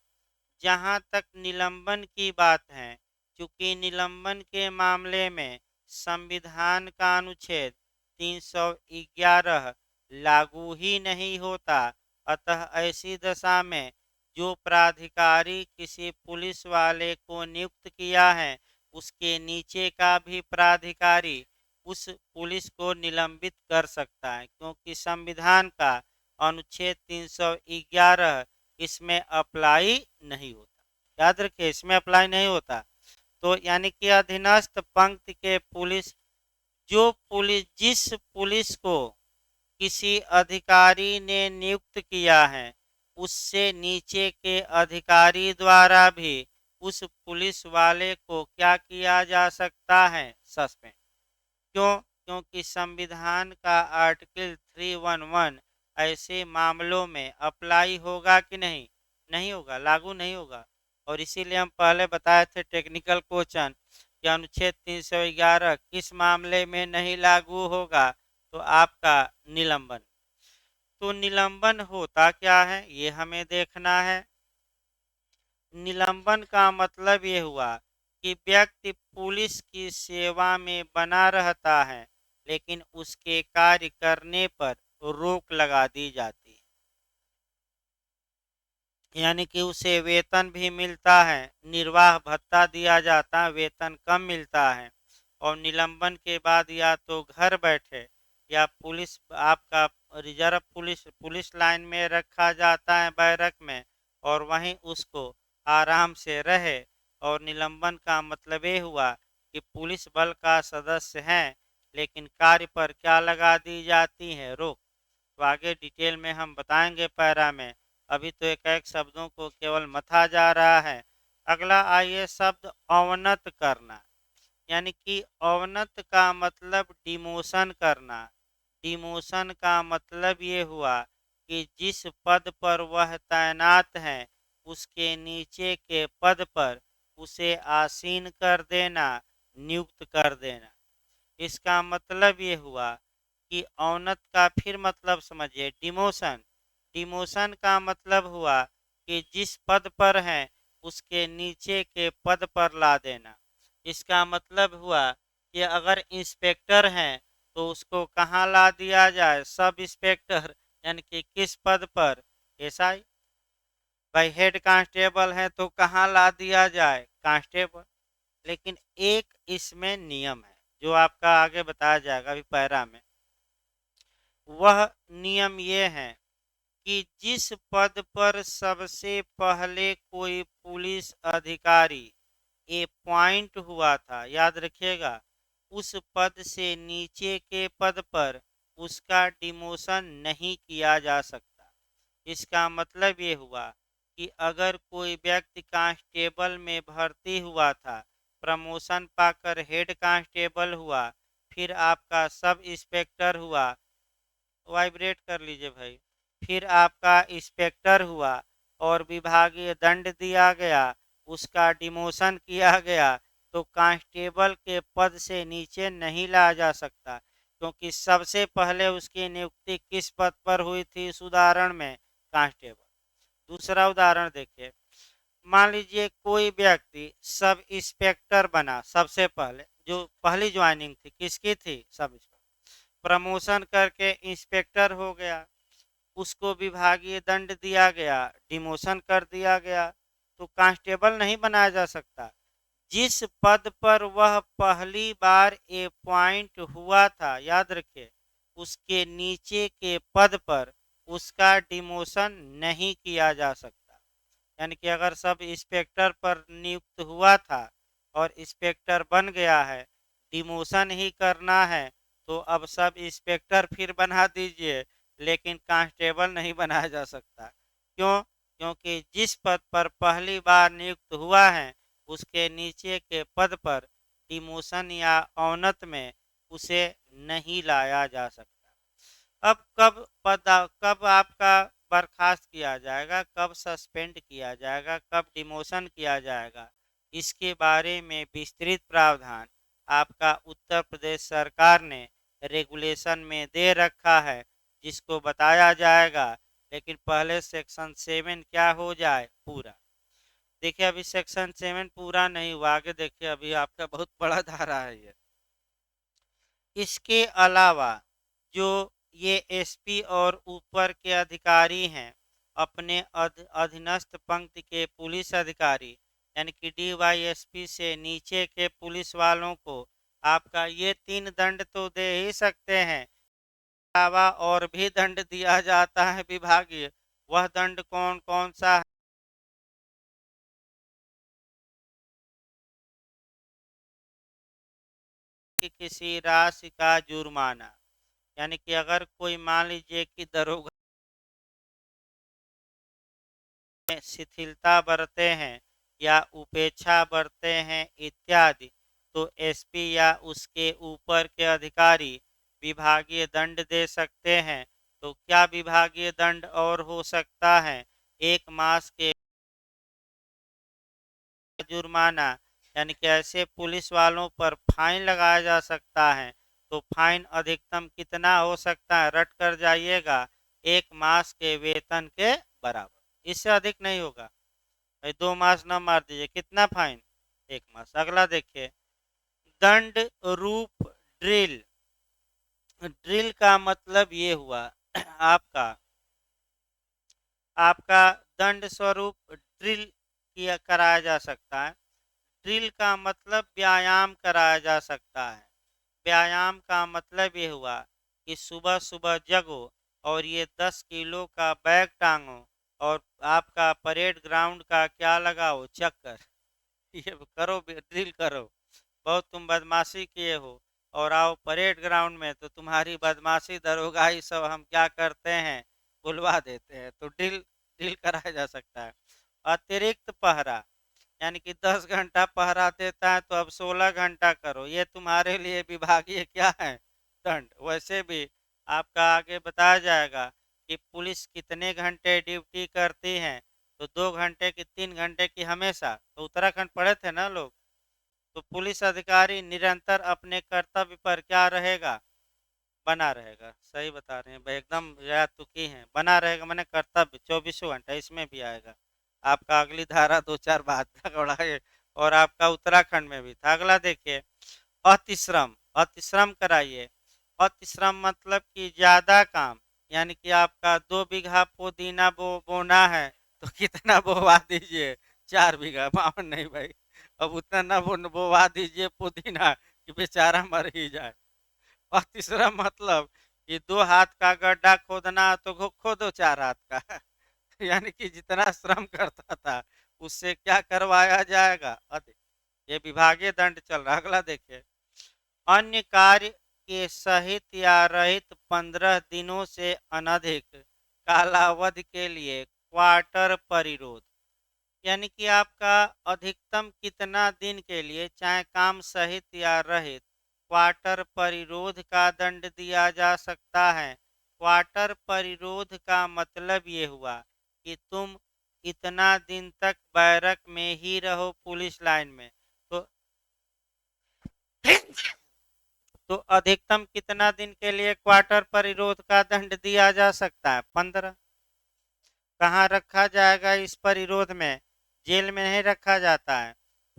जहां तक निलंबन की बात है, चूंकि निलंबन के मामले में संविधान का अनुच्छेद 311 लागू ही नहीं होता, अतः ऐसी दशा में जो प्राधिकारी किसी पुलिस वाले को नियुक्त किया है, उसके नीचे का भी प्राधिकारी उस पुलिस को निलंबित कर सकता है, क्योंकि संविधान का अनुच्छेद 311 इसमें अप्लाई नहीं होता। याद रखिए, इसमें अप्लाई नहीं होता। तो यानी कि अधीनस्थ पंक्ति के पुलिस, जिस पुलिस को किसी अधिकारी ने नियुक्त किया है, उससे नीचे के अधिकारी द्वारा भी उस पुलिस वाले को क्या किया जा सकता है, सस्पेंड। क्यों? क्योंकि संविधान का आर्टिकल 311 ऐसे मामलों में अप्लाई होगा कि नहीं, नहीं होगा, लागू नहीं होगा। और इसीलिए हम पहले बताए थे टेक्निकल क्वेश्चन कि अनुच्छेद 311 किस मामले में नहीं लागू होगा, तो आपका निलंबन। तो निलंबन होता क्या है ये हमें देखना है। निलंबन का मतलब ये हुआ कि व्यक्ति पुलिस की सेवा में बना रहता है लेकिन उसके कार्य करने पर रोक लगा दी जाती है, यानी कि उसे वेतन भी मिलता है, निर्वाह भत्ता दिया जाता है, वेतन कम मिलता है और निलंबन के बाद या तो घर बैठे या पुलिस आपका रिजर्व पुलिस लाइन में रखा जाता है बैरक में, और वहीं उसको आराम से रहे। और निलंबन का मतलब ये हुआ कि पुलिस बल का सदस्य है लेकिन कार्य पर क्या लगा दी जाती है, रोक। तो आगे डिटेल में हम बताएंगे पैरा में, अभी तो एक एक शब्दों को केवल मथा जा रहा है। अगला आइए शब्द अवनत करना, यानी कि अवनत का मतलब डिमोशन करना। डिमोशन का मतलब ये हुआ कि जिस पद पर वह तैनात है उसके नीचे के पद पर उसे आसीन कर देना, नियुक्त कर देना। इसका मतलब ये हुआ कि औन्नत का फिर मतलब समझिए, डिमोशन। डिमोशन का मतलब हुआ कि जिस पद पर है उसके नीचे के पद पर ला देना। इसका मतलब हुआ कि अगर इंस्पेक्टर हैं तो उसको कहाँ ला दिया जाए, सब इंस्पेक्टर, यानी कि किस पद पर, एसआई। भाई हेड कांस्टेबल है तो कहाँ ला दिया जाए, कांस्टेबल। लेकिन एक इसमें नियम है जो आपका आगे बताया जाएगा अभी पैरा में। वह नियम ये है कि जिस पद पर सबसे पहले कोई पुलिस अधिकारी अपॉइंट हुआ था, याद रखिएगा, उस पद से नीचे के पद पर उसका डिमोशन नहीं किया जा सकता। इसका मतलब ये हुआ कि अगर कोई व्यक्ति कांस्टेबल में भर्ती हुआ था, प्रमोशन पाकर हेड कांस्टेबल हुआ, फिर आपका सब इंस्पेक्टर हुआ, वाइब्रेट कर लीजिए भाई, फिर आपका इंस्पेक्टर हुआ और विभागीय दंड दिया गया, उसका डिमोशन किया गया, तो कांस्टेबल के पद से नीचे नहीं लाया जा सकता, क्योंकि सबसे पहले उसकी नियुक्ति किस पद पर हुई थी इस उदाहरण में, कांस्टेबल। दूसरा उदाहरण देखिए, मान लीजिए कोई व्यक्ति सब इंस्पेक्टर बना, सबसे पहले जो पहली ज्वाइनिंग थी किसकी थी, सब इंस्पेक्टर, प्रमोशन करके इंस्पेक्टर हो गया, उसको विभागीय दंड दिया गया, डिमोशन कर दिया गया, तो कांस्टेबल नहीं बनाया जा सकता। जिस पद पर वह पहली बार अपॉइंट हुआ था, याद रखिए, उसके नीचे के पद पर उसका डिमोशन नहीं किया जा सकता। यानी कि अगर सब इंस्पेक्टर पर नियुक्त हुआ था और इंस्पेक्टर बन गया है, डिमोशन ही करना है, तो अब सब इंस्पेक्टर फिर बना दीजिए, लेकिन कांस्टेबल नहीं बनाया जा सकता। क्यों? क्योंकि जिस पद पर पहली बार नियुक्त हुआ है उसके नीचे के पद पर डिमोशन या औन्नत में उसे नहीं लाया जा सकता। अब कब आपका बर्खास्त किया जाएगा, कब सस्पेंड किया जाएगा, कब डिमोशन किया जाएगा, इसके बारे में विस्तृत प्रावधान आपका उत्तर प्रदेश सरकार ने रेगुलेशन में दे रखा है, जिसको बताया जाएगा। लेकिन पहले सेक्शन 7 क्या हो जाए, पूरा। देखिए अभी सेक्शन 7 पूरा नहीं हुआ, आगे देखिए, अभी आपका बहुत बड़ा धारा है ये। इसके अलावा जो ये एसपी और ऊपर के अधिकारी हैं, अपने अधीनस्थ पंक्ति के पुलिस अधिकारी, यानी कि डीवाईएसपी से नीचे के पुलिस वालों को आपका ये 3 दंड तो दे ही सकते हैं, अलावा और भी दंड दिया जाता है विभागीय। वह दंड कौन कौन सा है? कि किसी राशि का जुर्माना, यानी कि अगर कोई मान लीजिए कि दरोगा में शिथिलता बरते हैं या उपेक्षा बरते हैं इत्यादि, तो एसपी या उसके ऊपर के अधिकारी विभागीय दंड दे सकते हैं। तो क्या विभागीय दंड और हो सकता है, 1 मास के जुर्माना, यानी कि ऐसे पुलिस वालों पर फाइन लगाया जा सकता है। तो फाइन अधिकतम कितना हो सकता है, रट कर जाइएगा, 1 मास के वेतन के बराबर, इससे अधिक नहीं होगा। भाई 2 मास न मार दीजिए, कितना फाइन, 1 मास। अगला देखिए, दंड रूप ड्रिल। ड्रिल का मतलब ये हुआ आपका आपका दंड स्वरूप ड्रिल किया कराया जा सकता है। ड्रिल का मतलब व्यायाम कराया जा सकता है। व्यायाम का मतलब ये हुआ कि सुबह सुबह जगो और ये 10 किलो का बैग टांगो और आपका परेड ग्राउंड का क्या लगाओ, चक्कर। ये करो, ड्रिल करो। बहुत तुम बदमाशी किए हो और आओ परेड ग्राउंड में, तो तुम्हारी बदमाशी दरोगा ये सब हम क्या करते हैं, बुलवा देते हैं। तो ड्रिल ड्रिल कराया जा सकता है। अतिरिक्त पहरा, यानी कि 10 घंटा पहरा देता है तो अब 16 घंटा करो, ये तुम्हारे लिए विभागीय क्या है, दंड। वैसे भी आपका आगे बताया जाएगा कि पुलिस कितने घंटे ड्यूटी करती है, तो 2 घंटे की, 3 घंटे की हमेशा। तो उत्तराखंड पढ़े थे ना लोग। तो पुलिस अधिकारी निरंतर अपने कर्तव्य पर क्या रहेगा, बना रहेगा। सही बता रहे हैं भाई, एकदम या तुकी हैं, बना रहेगा मैंने कर्तव्य 24 घंटा, इसमें भी आएगा आपका। अगली धारा 2-4 बात तक है। और आपका उत्तराखंड में भी था। अगला देखिए, अतिश्रम। अतिश्रम कराइए। अतिश्रम मतलब कि ज्यादा काम, यानी कि आपका 2 बीघा पुदीना बोना है तो कितना बोवा दीजिए, 4 बीघा। मामन नहीं भाई, अब उतना ना बोवा दीजिए पुदीना कि बेचारा मर ही जाए। और तीसरा मतलब कि 2 हाथ का गड्ढा खोदना तो खोदो 4 हाथ का। यानी कि जितना श्रम करता था उससे क्या करवाया जाएगा, अधिक। ये विभागीय दंड चल रहा। अगला देखिए, अन्य कार्य के सहित या रहित 15 दिनों से अनधिक कालावधि के लिए क्वार्टर परिरोध, यानी कि आपका अधिकतम कितना दिन के लिए, चाहे काम सहित या रहित, क्वार्टर परिरोध का दंड दिया जा सकता है। क्वार्टर परिरोध का मतलब ये हुआ कि तुम इतना दिन तक बैरक में ही रहो, पुलिस लाइन में। तो तो अधिकतम कितना दिन के लिए क्वार्टर परिरोध का दंड दिया जा सकता है, 15। कहाँ रखा जाएगा इस परिरोध में, जेल में नहीं रखा जाता है,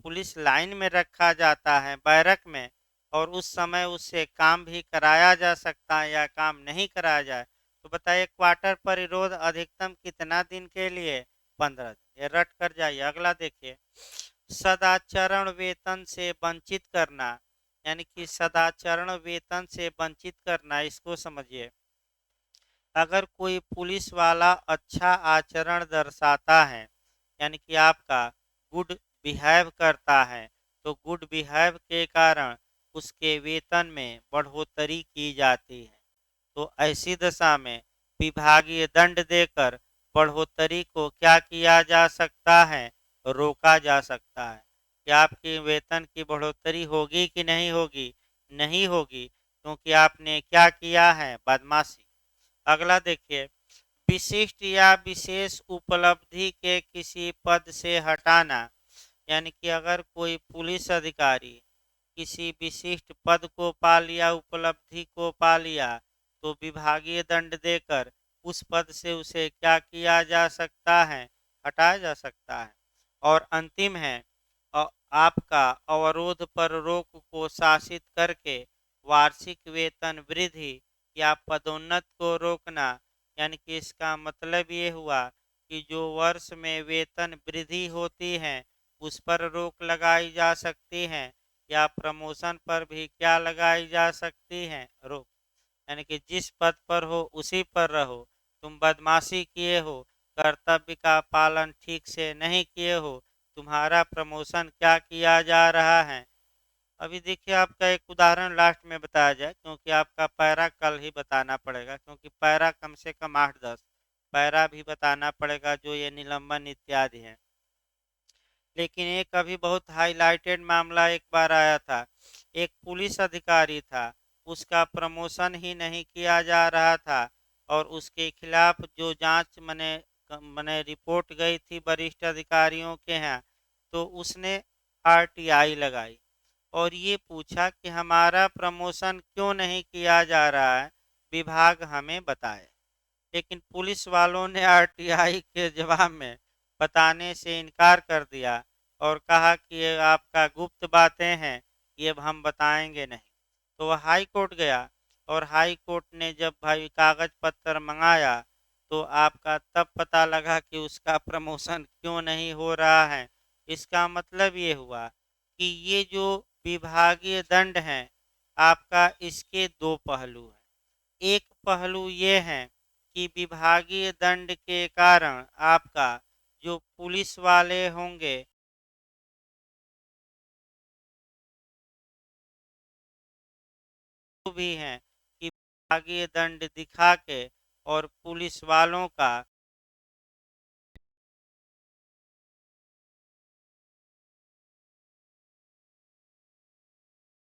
पुलिस लाइन में रखा जाता है, बैरक में। और उस समय उससे काम भी कराया जा सकता है या काम नहीं कराया जाए। तो बताइए, क्वार्टर परिरोध अधिकतम कितना दिन के लिए, 15 दिन। ये रट कर जाइए। अगला देखिए, सदाचरण वेतन से वंचित करना, यानी कि सदाचरण वेतन से वंचित करना, इसको समझिए। अगर कोई पुलिस वाला अच्छा आचरण दर्शाता है, यानी कि आपका गुड बिहेव करता है, तो गुड बिहेव के कारण उसके वेतन में बढ़ोतरी की जाती है। तो ऐसी दशा में विभागीय दंड देकर बढ़ोतरी को क्या किया जा सकता है, रोका जा सकता है। कि आपकी वेतन की बढ़ोतरी होगी कि नहीं होगी, नहीं होगी, क्योंकि आपने क्या किया है, बदमाशी। अगला देखिए, विशिष्ट या विशेष उपलब्धि के किसी पद से हटाना, यानी कि अगर कोई पुलिस अधिकारी किसी विशिष्ट पद को पा लिया, उपलब्धि को पा लिया, तो विभागीय दंड देकर उस पद से उसे क्या किया जा सकता है, हटाया जा सकता है। और अंतिम है, आपका अवरोध पर रोक को शासित करके वार्षिक वेतन वृद्धि या पदोन्नत को रोकना, यानी कि इसका मतलब ये हुआ कि जो वर्ष में वेतन वृद्धि होती है उस पर रोक लगाई जा सकती है, या प्रमोशन पर भी क्या लगाई जा सकती है, रोक। यानी कि जिस पद पर हो उसी पर रहो, तुम बदमाशी किए हो, कर्तव्य का पालन ठीक से नहीं किए हो, तुम्हारा प्रमोशन क्या किया जा रहा है। अभी देखिए, आपका एक उदाहरण लास्ट में बताया जाए, क्योंकि आपका पैरा कल ही बताना पड़ेगा, क्योंकि पैरा कम से कम 8-10 पैरा भी बताना पड़ेगा, जो ये निलंबन इत्यादि है। लेकिन एक अभी बहुत हाईलाइटेड मामला एक बार आया था। एक पुलिस अधिकारी था, उसका प्रमोशन ही नहीं किया जा रहा था, और उसके खिलाफ जो जांच मने मने रिपोर्ट गई थी वरिष्ठ अधिकारियों के यहाँ, तो उसने आरटीआई लगाई और ये पूछा कि हमारा प्रमोशन क्यों नहीं किया जा रहा है, विभाग हमें बताए। लेकिन पुलिस वालों ने आरटीआई के जवाब में बताने से इनकार कर दिया और कहा कि ये आपका गुप्त बातें हैं, ये हम बताएंगे नहीं। तो वह हाई कोर्ट गया और हाई कोर्ट ने जब भाई कागज पत्र मंगाया तो आपका तब पता लगा कि उसका प्रमोशन क्यों नहीं हो रहा है। इसका मतलब ये हुआ कि ये जो विभागीय दंड है आपका, इसके दो पहलू हैं। एक पहलू ये है कि विभागीय दंड के कारण आपका जो पुलिस वाले होंगे वो भी हैं कि विभागीय दंड दिखा के और पुलिस वालों का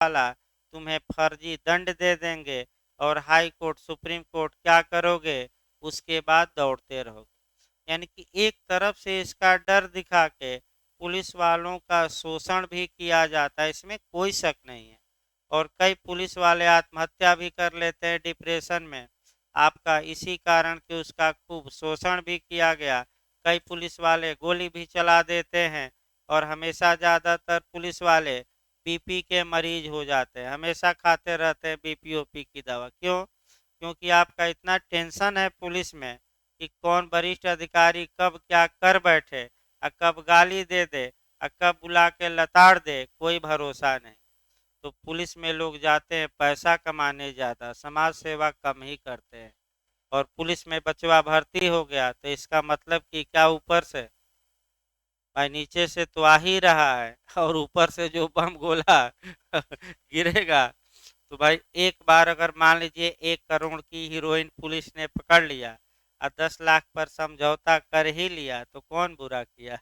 वाला तुम्हें फर्जी दंड दे देंगे और हाई कोर्ट सुप्रीम कोर्ट क्या करोगे, उसके बाद दौड़ते रहोगे। यानी कि एक तरफ से इसका डर दिखा के पुलिस वालों का शोषण भी किया जाता है, इसमें कोई शक नहीं है। और कई पुलिस वाले आत्महत्या भी कर लेते हैं डिप्रेशन में आपका, इसी कारण कि उसका खूब शोषण भी किया गया। कई पुलिस वाले गोली भी चला देते हैं और हमेशा ज़्यादातर पुलिस वाले बीपी के मरीज हो जाते हैं, हमेशा खाते रहते हैं बीपी ओपी की दवा। क्यों? क्योंकि आपका इतना टेंशन है पुलिस में कि कौन वरिष्ठ अधिकारी कब क्या कर बैठे और कब गाली दे दे और कब बुला के लताड़ दे, कोई भरोसा नहीं। तो पुलिस में लोग जाते हैं पैसा कमाने, ज़्यादा समाज सेवा कम ही करते हैं। और पुलिस में बचवा भर्ती हो गया तो इसका मतलब कि क्या, ऊपर से भाई नीचे से तो आ ही रहा है और ऊपर से जो बम गोला गिरेगा। तो भाई एक बार अगर मान लीजिए 1 करोड़ की हीरोइन पुलिस ने पकड़ लिया और 10 लाख पर समझौता कर ही लिया तो कौन बुरा किया।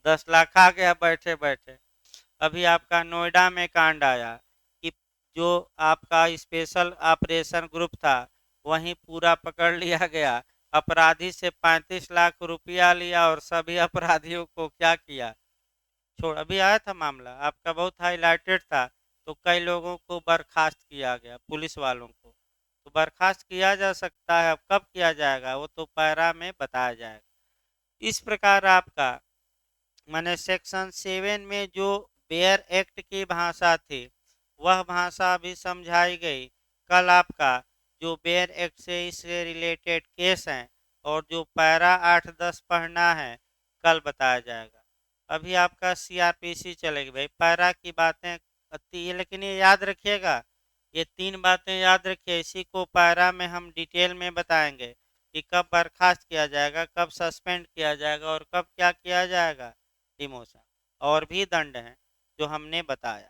10 लाख आ गया बैठे बैठे। अभी आपका नोएडा में कांड आया कि जो आपका स्पेशल ऑपरेशन ग्रुप था वहीं पूरा पकड़ लिया गया। अपराधी से 35 लाख रुपया लिया और सभी अपराधियों को क्या किया, छोड़। अभी आया था मामला आपका, बहुत हाईलाइटेड था। तो कई लोगों को बर्खास्त किया गया, पुलिस वालों को। तो बर्खास्त किया जा सकता है, अब कब किया जाएगा वो तो पैरा में बताया जाएगा। इस प्रकार आपका मैंने सेक्शन 7 में जो बेयर एक्ट की भाषा थी वह भाषा भी समझाई गई। कल आपका जो बेयर एक्ट से इससे रिलेटेड केस हैं और जो पैरा 8-10 पढ़ना है कल बताया जाएगा। अभी आपका सीआरपीसी चलेगी भाई, पैरा की बातें आती है लेकिन ये याद रखिएगा, ये 3 बातें याद रखिए, इसी को पैरा में हम डिटेल में बताएंगे कि कब बर्खास्त किया जाएगा, कब सस्पेंड किया जाएगा और कब क्या किया जाएगा, डिमोशन। और भी दंड हैं जो हमने बताया।